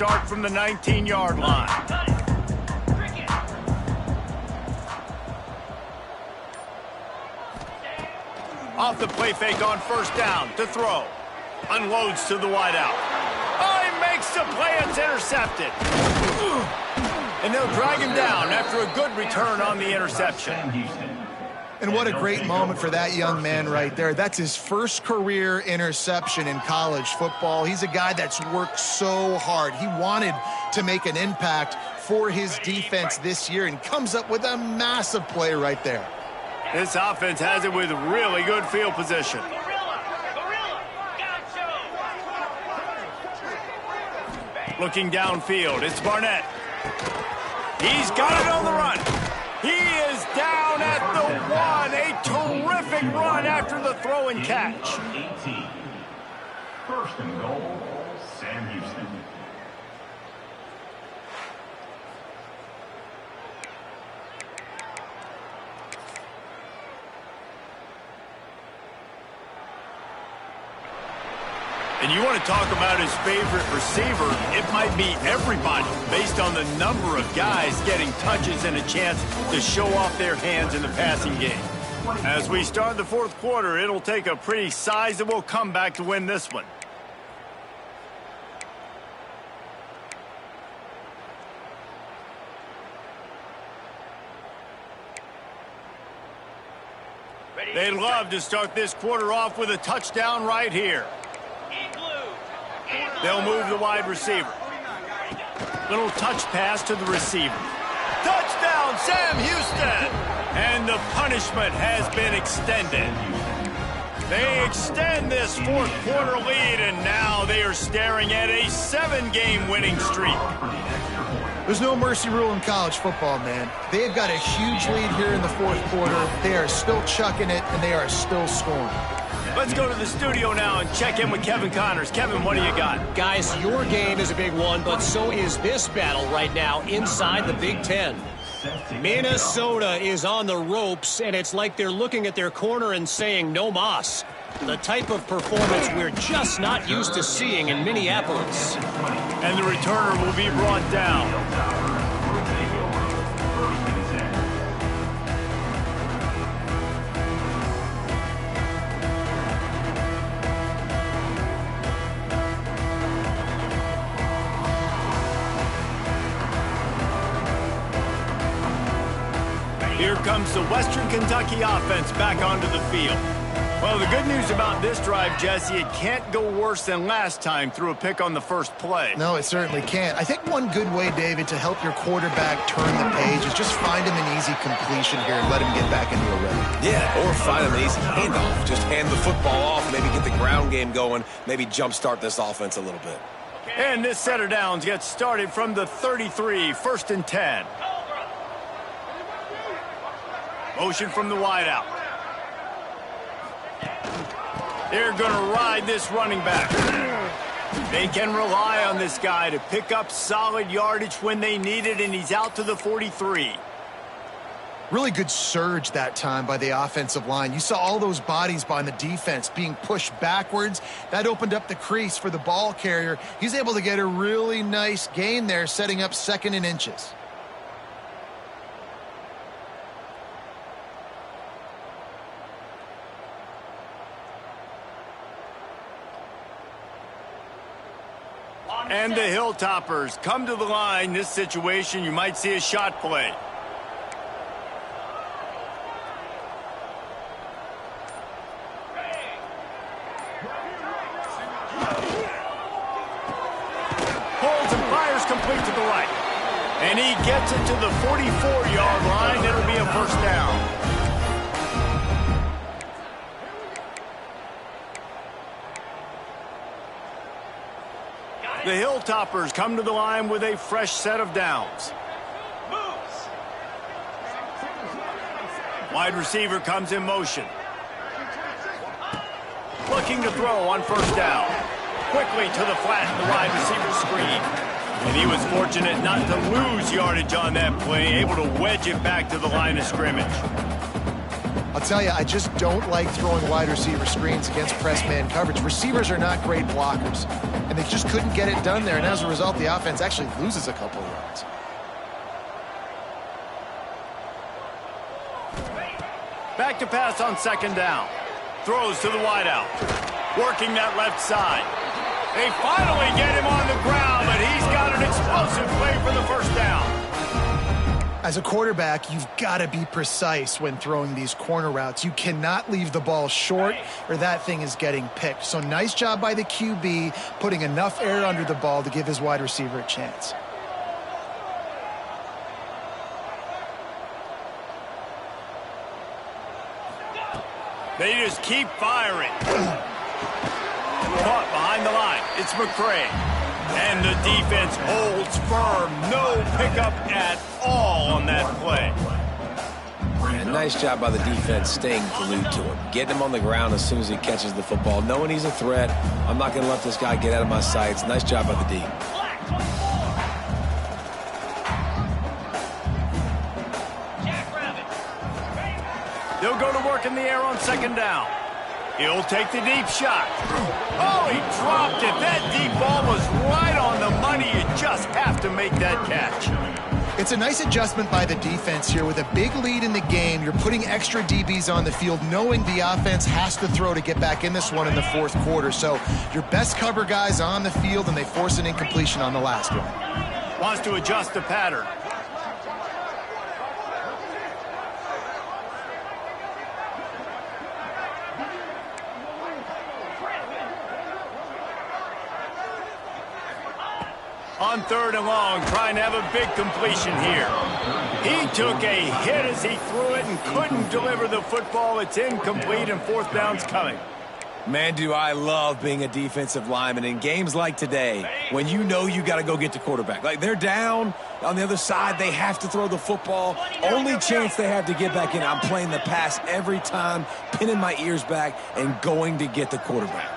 start from the 19-yard line. Off the play fake on first down to throw. Unloads to the wideout. Oh, he makes the play. It's intercepted. And they'll drag him down after a good return on the interception. And what a great moment for that young man right there. That's his first career interception in college football. He's a guy that's worked so hard. He wanted to make an impact for his defense this year and comes up with a massive play right there. This offense has it with really good field position. Looking downfield, it's Barnett. He's got it on the run. He is down at the one. A terrific run after the throw and catch. 18. First and goal, Sam Houston. And you want to talk about his favorite receiver, it might be everybody based on the number of guys getting touches and a chance to show off their hands in the passing game. As we start the fourth quarter, it'll take a pretty sizable comeback to win this one. They'd love to start this quarter off with a touchdown right here. They'll move the wide receiver. Little touch pass to the receiver. Touchdown, Sam Houston! And the punishment has been extended. They extend this fourth quarter lead, and now they are staring at a 7-game winning streak. There's no mercy rule in college football, man. They've got a huge lead here in the fourth quarter. They are still chucking it, and they are still scoring. Let's go to the studio now and check in with Kevin Connors. Kevin, what do you got? Guys, your game is a big one, but so is this battle right now inside the Big Ten. Minnesota is on the ropes, and it's like they're looking at their corner and saying, no mas. The type of performance we're just not used to seeing in Minneapolis. And the returner will be brought down. Here comes the Western Kentucky offense back onto the field. Well, the good news about this drive, Jesse, it can't go worse than last time through a pick on the first play. No, it certainly can't. I think one good way, David, to help your quarterback turn the page is just find him an easy completion here and let him get back into a rhythm. Yeah, or find him an easy handoff. Just hand the football off, maybe get the ground game going, maybe jumpstart this offense a little bit. And this set of downs gets started from the 33, 1st and 10. Motion from the wideout. They're going to ride this running back. They can rely on this guy to pick up solid yardage when they need it, and he's out to the 43. Really good surge that time by the offensive line. You saw all those bodies behind the defense being pushed backwards. That opened up the crease for the ball carrier. He's able to get a really nice gain there, setting up 2nd and inches. And the Hilltoppers come to the line. This situation, you might see a shot play. Holds and fires complete to the right. And he gets it to the 44-yard line. It'll be a first down. The Hilltoppers come to the line with a fresh set of downs. Wide receiver comes in motion. Looking to throw on first down. Quickly to the flat, the wide receiver screen. And he was fortunate not to lose yardage on that play, able to wedge it back to the line of scrimmage. I'll tell you, I just don't like throwing wide receiver screens against press man coverage. Receivers are not great blockers, and they just couldn't get it done there, and as a result, the offense actually loses a couple of yards. Back to pass on second down. Throws to the wideout. Working that left side. They finally get him on the ground, but he's got an explosive play for the first down. As a quarterback, you've got to be precise when throwing these corner routes. You cannot leave the ball short or that thing is getting picked. So nice job by the QB putting enough air under the ball to give his wide receiver a chance. They just keep firing. Caught behind the line. It's McCray. And the defense holds firm. No pickup at all on that play. Yeah, nice job by the defense staying glued to him. Getting him on the ground as soon as he catches the football. Knowing he's a threat. I'm not going to let this guy get out of my sights. Nice job by the D. They'll go to work in the air on second down. He'll take the deep shot. Oh, he dropped it. That deep ball was right on the money. You just have to make that catch. It's a nice adjustment by the defense here. With a big lead in the game, you're putting extra DBs on the field, knowing the offense has to throw to get back in this one in the fourth quarter. So your best cover guys on the field, and they force an incompletion on the last one. Wants to adjust the pattern. On third and long, trying to have a big completion here. He took a hit as he threw it and couldn't deliver the football. It's incomplete, and fourth down's coming. Man, do I love being a defensive lineman in games like today when you know you got to go get the quarterback. Like, they're down on the other side. They have to throw the football. Only chance they have to get back in. I'm playing the pass every time, pinning my ears back and going to get the quarterback.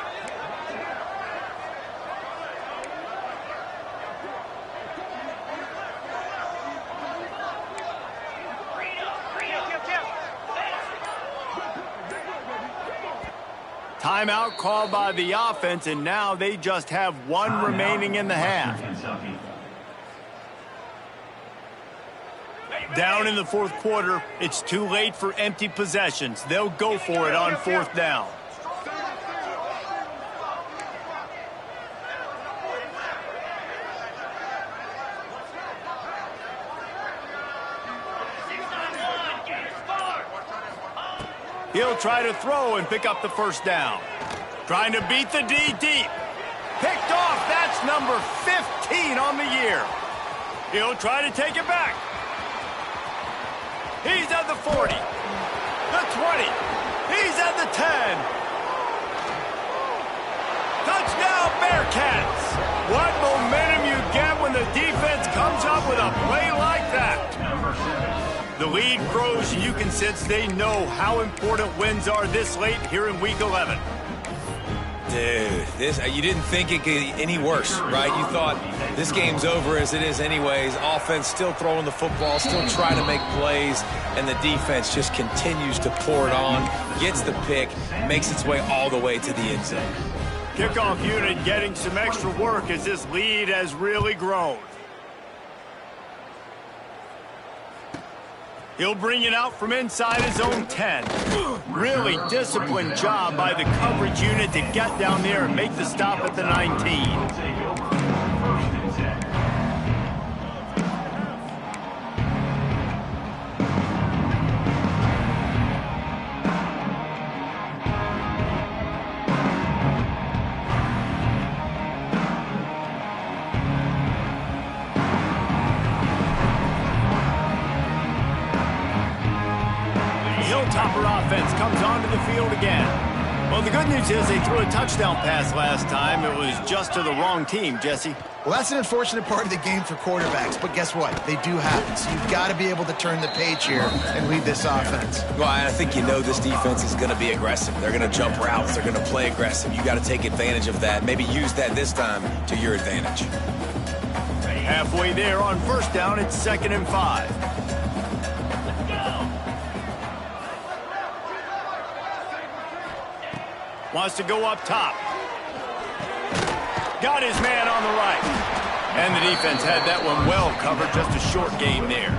Timeout called by the offense, and now they just have one remaining in the half. Down in the fourth quarter, it's too late for empty possessions. They'll go for it on fourth down. He'll try to throw and pick up the first down. Trying to beat the D deep. Picked off. That's number 15 on the year. He'll try to take it back. He's at the 40. The 20. He's at the 10. Touchdown, Bearcats. What momentum you get when the defense comes up with a play like that. The lead grows, and you can sense they know how important wins are this late here in Week 11. Dude, you didn't think it could get any worse, right? You thought this game's over as it is anyways. Offense still throwing the football, still trying to make plays, and the defense just continues to pour it on, gets the pick, makes its way all the way to the end zone. Kickoff unit getting some extra work as this lead has really grown. He'll bring it out from inside his own 10. Really disciplined job by the coverage unit to get down there and make the stop at the 19. Hilltopper offense comes onto the field again. Well, the good news is they threw a touchdown pass last time. It was just to the wrong team, Jesse. Well, that's an unfortunate part of the game for quarterbacks, but guess what? They do happen, so you've got to be able to turn the page here and lead this offense. Well, I think you know this defense is going to be aggressive. They're going to jump routes. They're going to play aggressive. You got to take advantage of that. Maybe use that this time to your advantage. Halfway there on first down, it's 2nd and 5. Wants to go up top. Got his man on the right. And the defense had that one well covered. Just a short game there.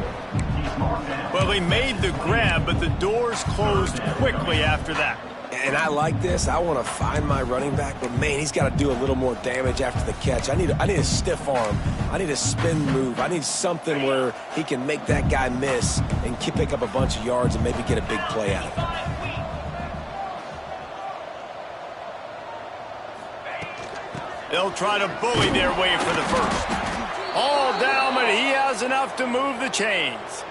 Well, he made the grab, but the doors closed quickly after that. And I like this. I want to find my running back, but man, he's got to do a little more damage after the catch. I need a stiff arm. I need a spin move. I need something where he can make that guy miss and pick up a bunch of yards and maybe get a big play out of it. They'll try to bully their way for the first. All down, but he has enough to move the chains.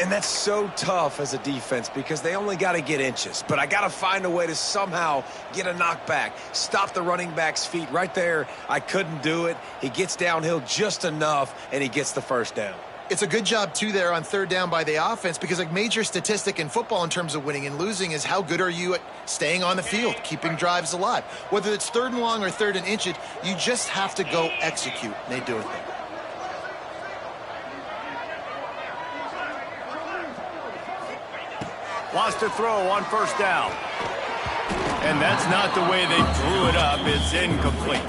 And that's so tough as a defense because they only got to get inches. But I got to find a way to somehow get a knockback, stop the running back's feet. Right there, I couldn't do it. He gets downhill just enough, and he gets the first down. It's a good job, too, there on third down by the offense because a major statistic in football in terms of winning and losing is how good are you at staying on the field, keeping drives alive. Whether it's third and long or third and inches, you just have to go execute. And they do it there. Wants to throw on first down. And that's not the way they drew it up. It's incomplete.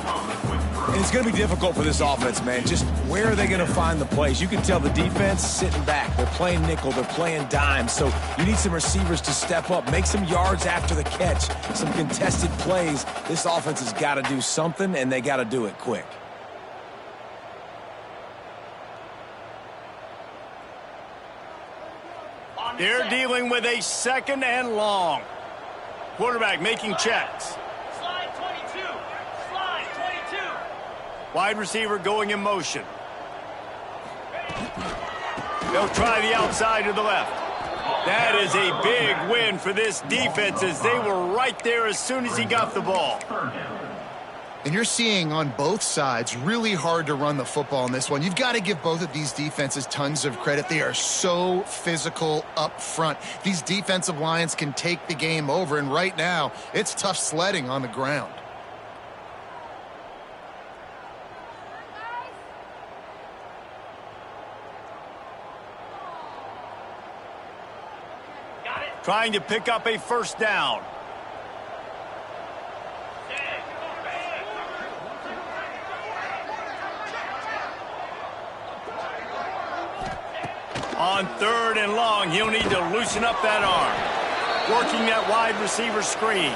And it's going to be difficult for this offense, man. Just where are they going to find the plays? You can tell the defense sitting back. They're playing nickel. They're playing dime. So you need some receivers to step up, make some yards after the catch, some contested plays. This offense has got to do something, and they got to do it quick. They're dealing with a second and long. Quarterback making checks. Slide 22. Slide 22. Wide receiver going in motion. They'll try the outside to the left. That is a big win for this defense as they were right there as soon as he got the ball. And you're seeing on both sides really hard to run the football in this one. You've got to give both of these defenses tons of credit. They are so physical up front. These defensive lines can take the game over, and right now it's tough sledding on the ground. Got it. Trying to pick up a first down. On third and long, he'll need to loosen up that arm. Working that wide receiver screen.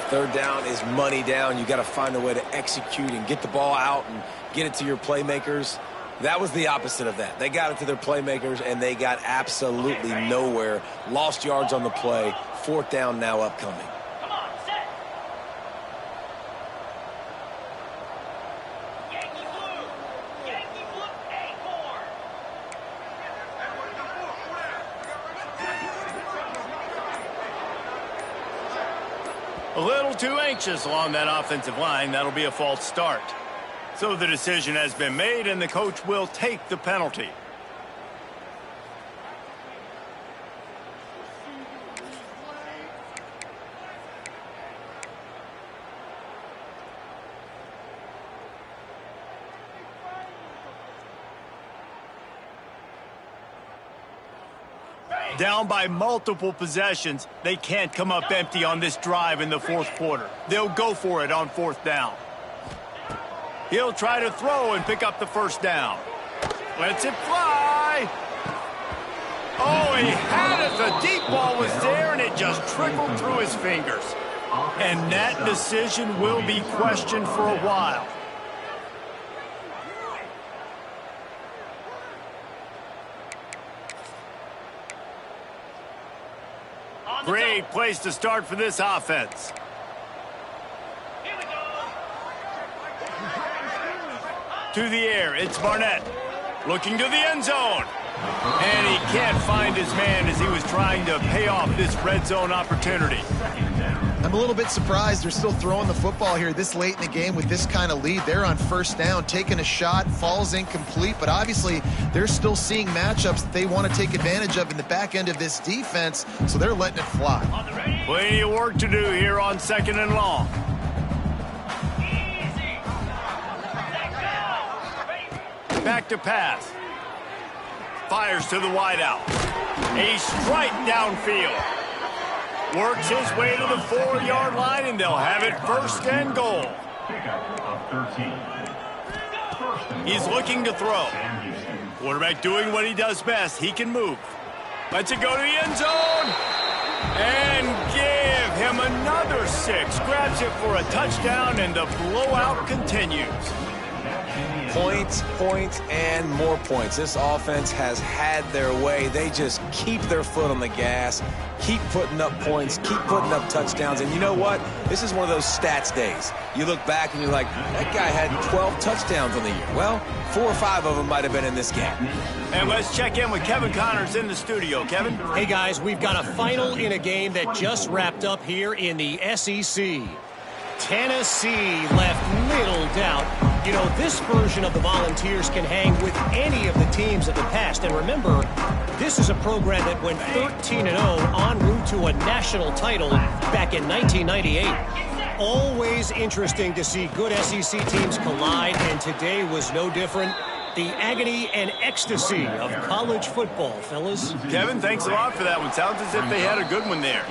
Third down is money down. You got to find a way to execute and get the ball out and get it to your playmakers. That was the opposite of that. They got it to their playmakers, and they got absolutely nowhere. Lost yards on the play. Fourth down now upcoming. Come on, set. Yankee Blue Acorn. A little too anxious along that offensive line. That'll be a false start. So the decision has been made, and the coach will take the penalty. Down by multiple possessions, they can't come up empty on this drive in the fourth quarter. They'll go for it on fourth down. He'll try to throw and pick up the first down. Lets it fly. Oh, he had it. The deep ball was there, and it just trickled through his fingers. And that decision will be questioned for a while. Great place to start for this offense. Here we go. To the air, it's Barnett. Looking to the end zone. And he can't find his man as he was trying to pay off this red zone opportunity. I'm a little bit surprised they're still throwing the football here this late in the game with this kind of lead. They're on first down, taking a shot, falls incomplete, but obviously they're still seeing matchups that they want to take advantage of in the back end of this defense, so they're letting it fly. On the ready. Plenty of work to do here on second and long. Easy. Let go. Ready. Back to pass. Fires to the wideout. A strike downfield. Works his way to the 4-yard line, and they'll have it first and goal. Pickup of 13. He's looking to throw. Quarterback doing what he does best. He can move. Lets it go to the end zone. And give him another 6. Grabs it for a touchdown, and the blowout continues. Points, points, and more points. This offense has had their way. They just keep their foot on the gas, keep putting up points, keep putting up touchdowns. And you know what? This is one of those stats days. You look back and you're like, that guy had 12 touchdowns on the year. Well, 4 or 5 of them might have been in this game. And let's check in with Kevin Connors in the studio. Kevin? Hey, guys, we've got a final in a game that just wrapped up here in the SEC. Tennessee left little doubt. You know, this version of the Volunteers can hang with any of the teams of the past. And remember, this is a program that went 13-0 en route to a national title back in 1998. Always interesting to see good SEC teams collide, and today was no different. The agony and ecstasy of college football, fellas. Kevin, thanks a lot for that one. Sounds as if they had a good one there.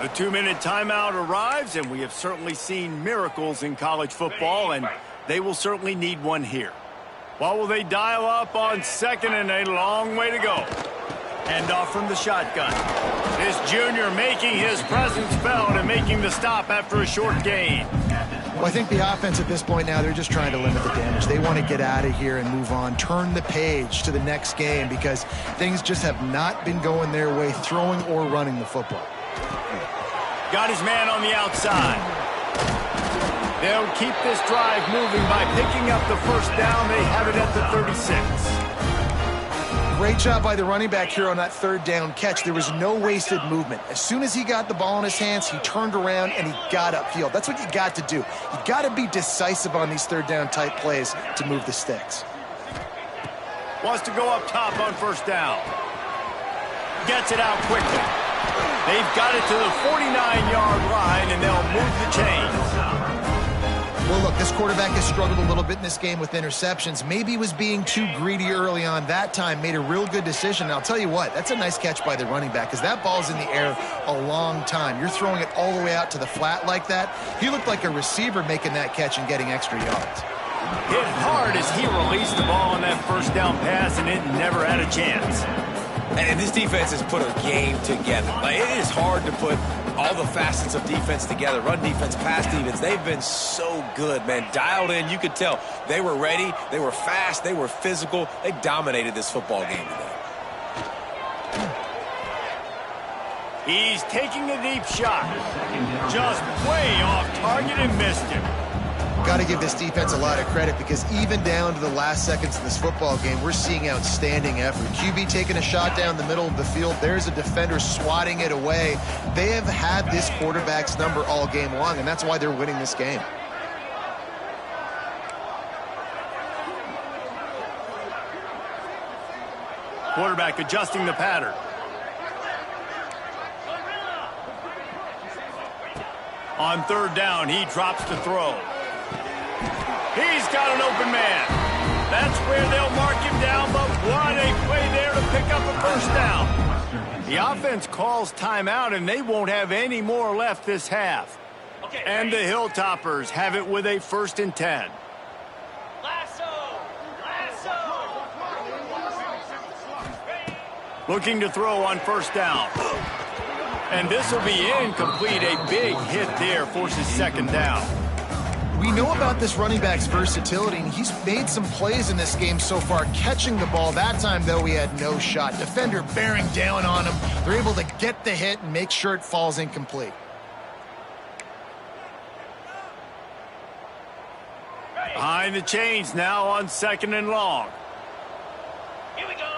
A 2-minute timeout arrives, and we have certainly seen miracles in college football, and they will certainly need one here. What will they dial up on second, and a long way to go? Hand off from the shotgun. This junior making his presence felt and making the stop after a short gain. Well, I think the offense at this point now, they're just trying to limit the damage. They want to get out of here and move on, turn the page to the next game, because things just have not been going their way, throwing or running the football. Got his man on the outside. They'll keep this drive moving by picking up the first down. They have it at the 36. Great job by the running back here on that third down catch. There was no wasted movement. As soon as he got the ball in his hands, he turned around and he got upfield. That's what you got to do. You got to be decisive on these third down type plays to move the sticks. Wants to go up top on first down. Gets it out quickly. They've got it to the 49-yard line, and they'll move the chains. Well, look, this quarterback has struggled a little bit in this game with interceptions. Maybe he was being too greedy early on. That time made a real good decision. And I'll tell you what, that's a nice catch by the running back, because that ball's in the air a long time. You're throwing it all the way out to the flat like that. He looked like a receiver making that catch and getting extra yards. Hit hard as he released the ball on that first down pass, and it never had a chance. And this defense has put a game together. Like, it is hard to put all the facets of defense together. Run defense, pass defense. They've been so good, man. Dialed in. You could tell they were ready. They were fast. They were physical. They dominated this football game today. He's taking a deep shot. Just way off target and missed him. Got to give this defense a lot of credit, because even down to the last seconds of this football game, we're seeing outstanding effort. QB taking a shot down the middle of the field. There's a defender swatting it away. They have had this quarterback's number all game long, and that's why they're winning this game. Quarterback adjusting the pattern. On third down, he drops to throw. He's got an open man. That's where they'll mark him down, but what a play there to pick up a first down. The offense calls timeout, and they won't have any more left this half. And the Hilltoppers have it with a 1st and 10. Looking to throw on first down. And this will be incomplete. A big hit there forces second down. We know about this running back's versatility, and he's made some plays in this game so far, catching the ball. That time, though, he had no shot. Defender bearing down on him. They're able to get the hit and make sure it falls incomplete. Behind the chains now on 2nd and long. Here we go.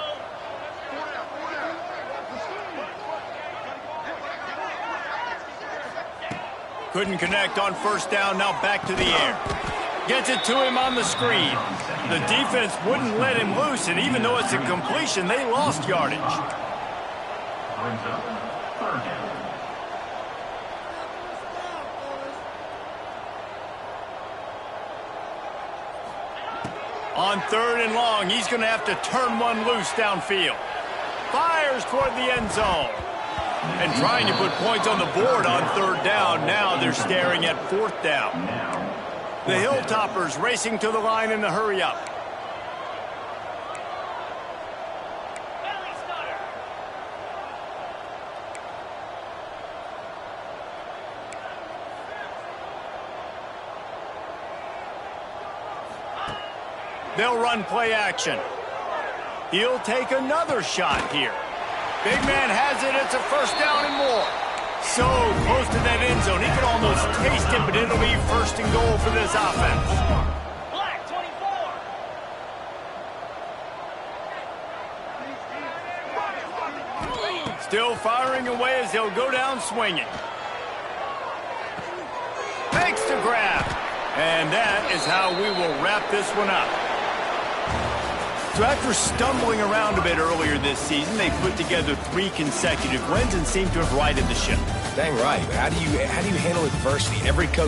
Couldn't connect on first down, now back to the air. Gets it to him on the screen. The defense wouldn't let him loose, and even though it's a completion, they lost yardage. Brings up third down. On 3rd and long, he's going to have to turn one loose downfield. Fires toward the end zone. and trying to put points on the board on third down. Now they're staring at fourth down. The Hilltoppers racing to the line in the hurry up. Valley starter. They'll run play action. He'll take another shot here. Big man has it. It's a first down and more. So close to that end zone. He can almost taste it, but it'll be first and goal for this offense. Black 24. Still firing away as they'll go down swinging. Makes the grab. And that is how we will wrap this one up. So after stumbling around a bit earlier this season, they put together 3 consecutive wins and seem to have righted the ship. Dang right. How do you handle adversity? Every coach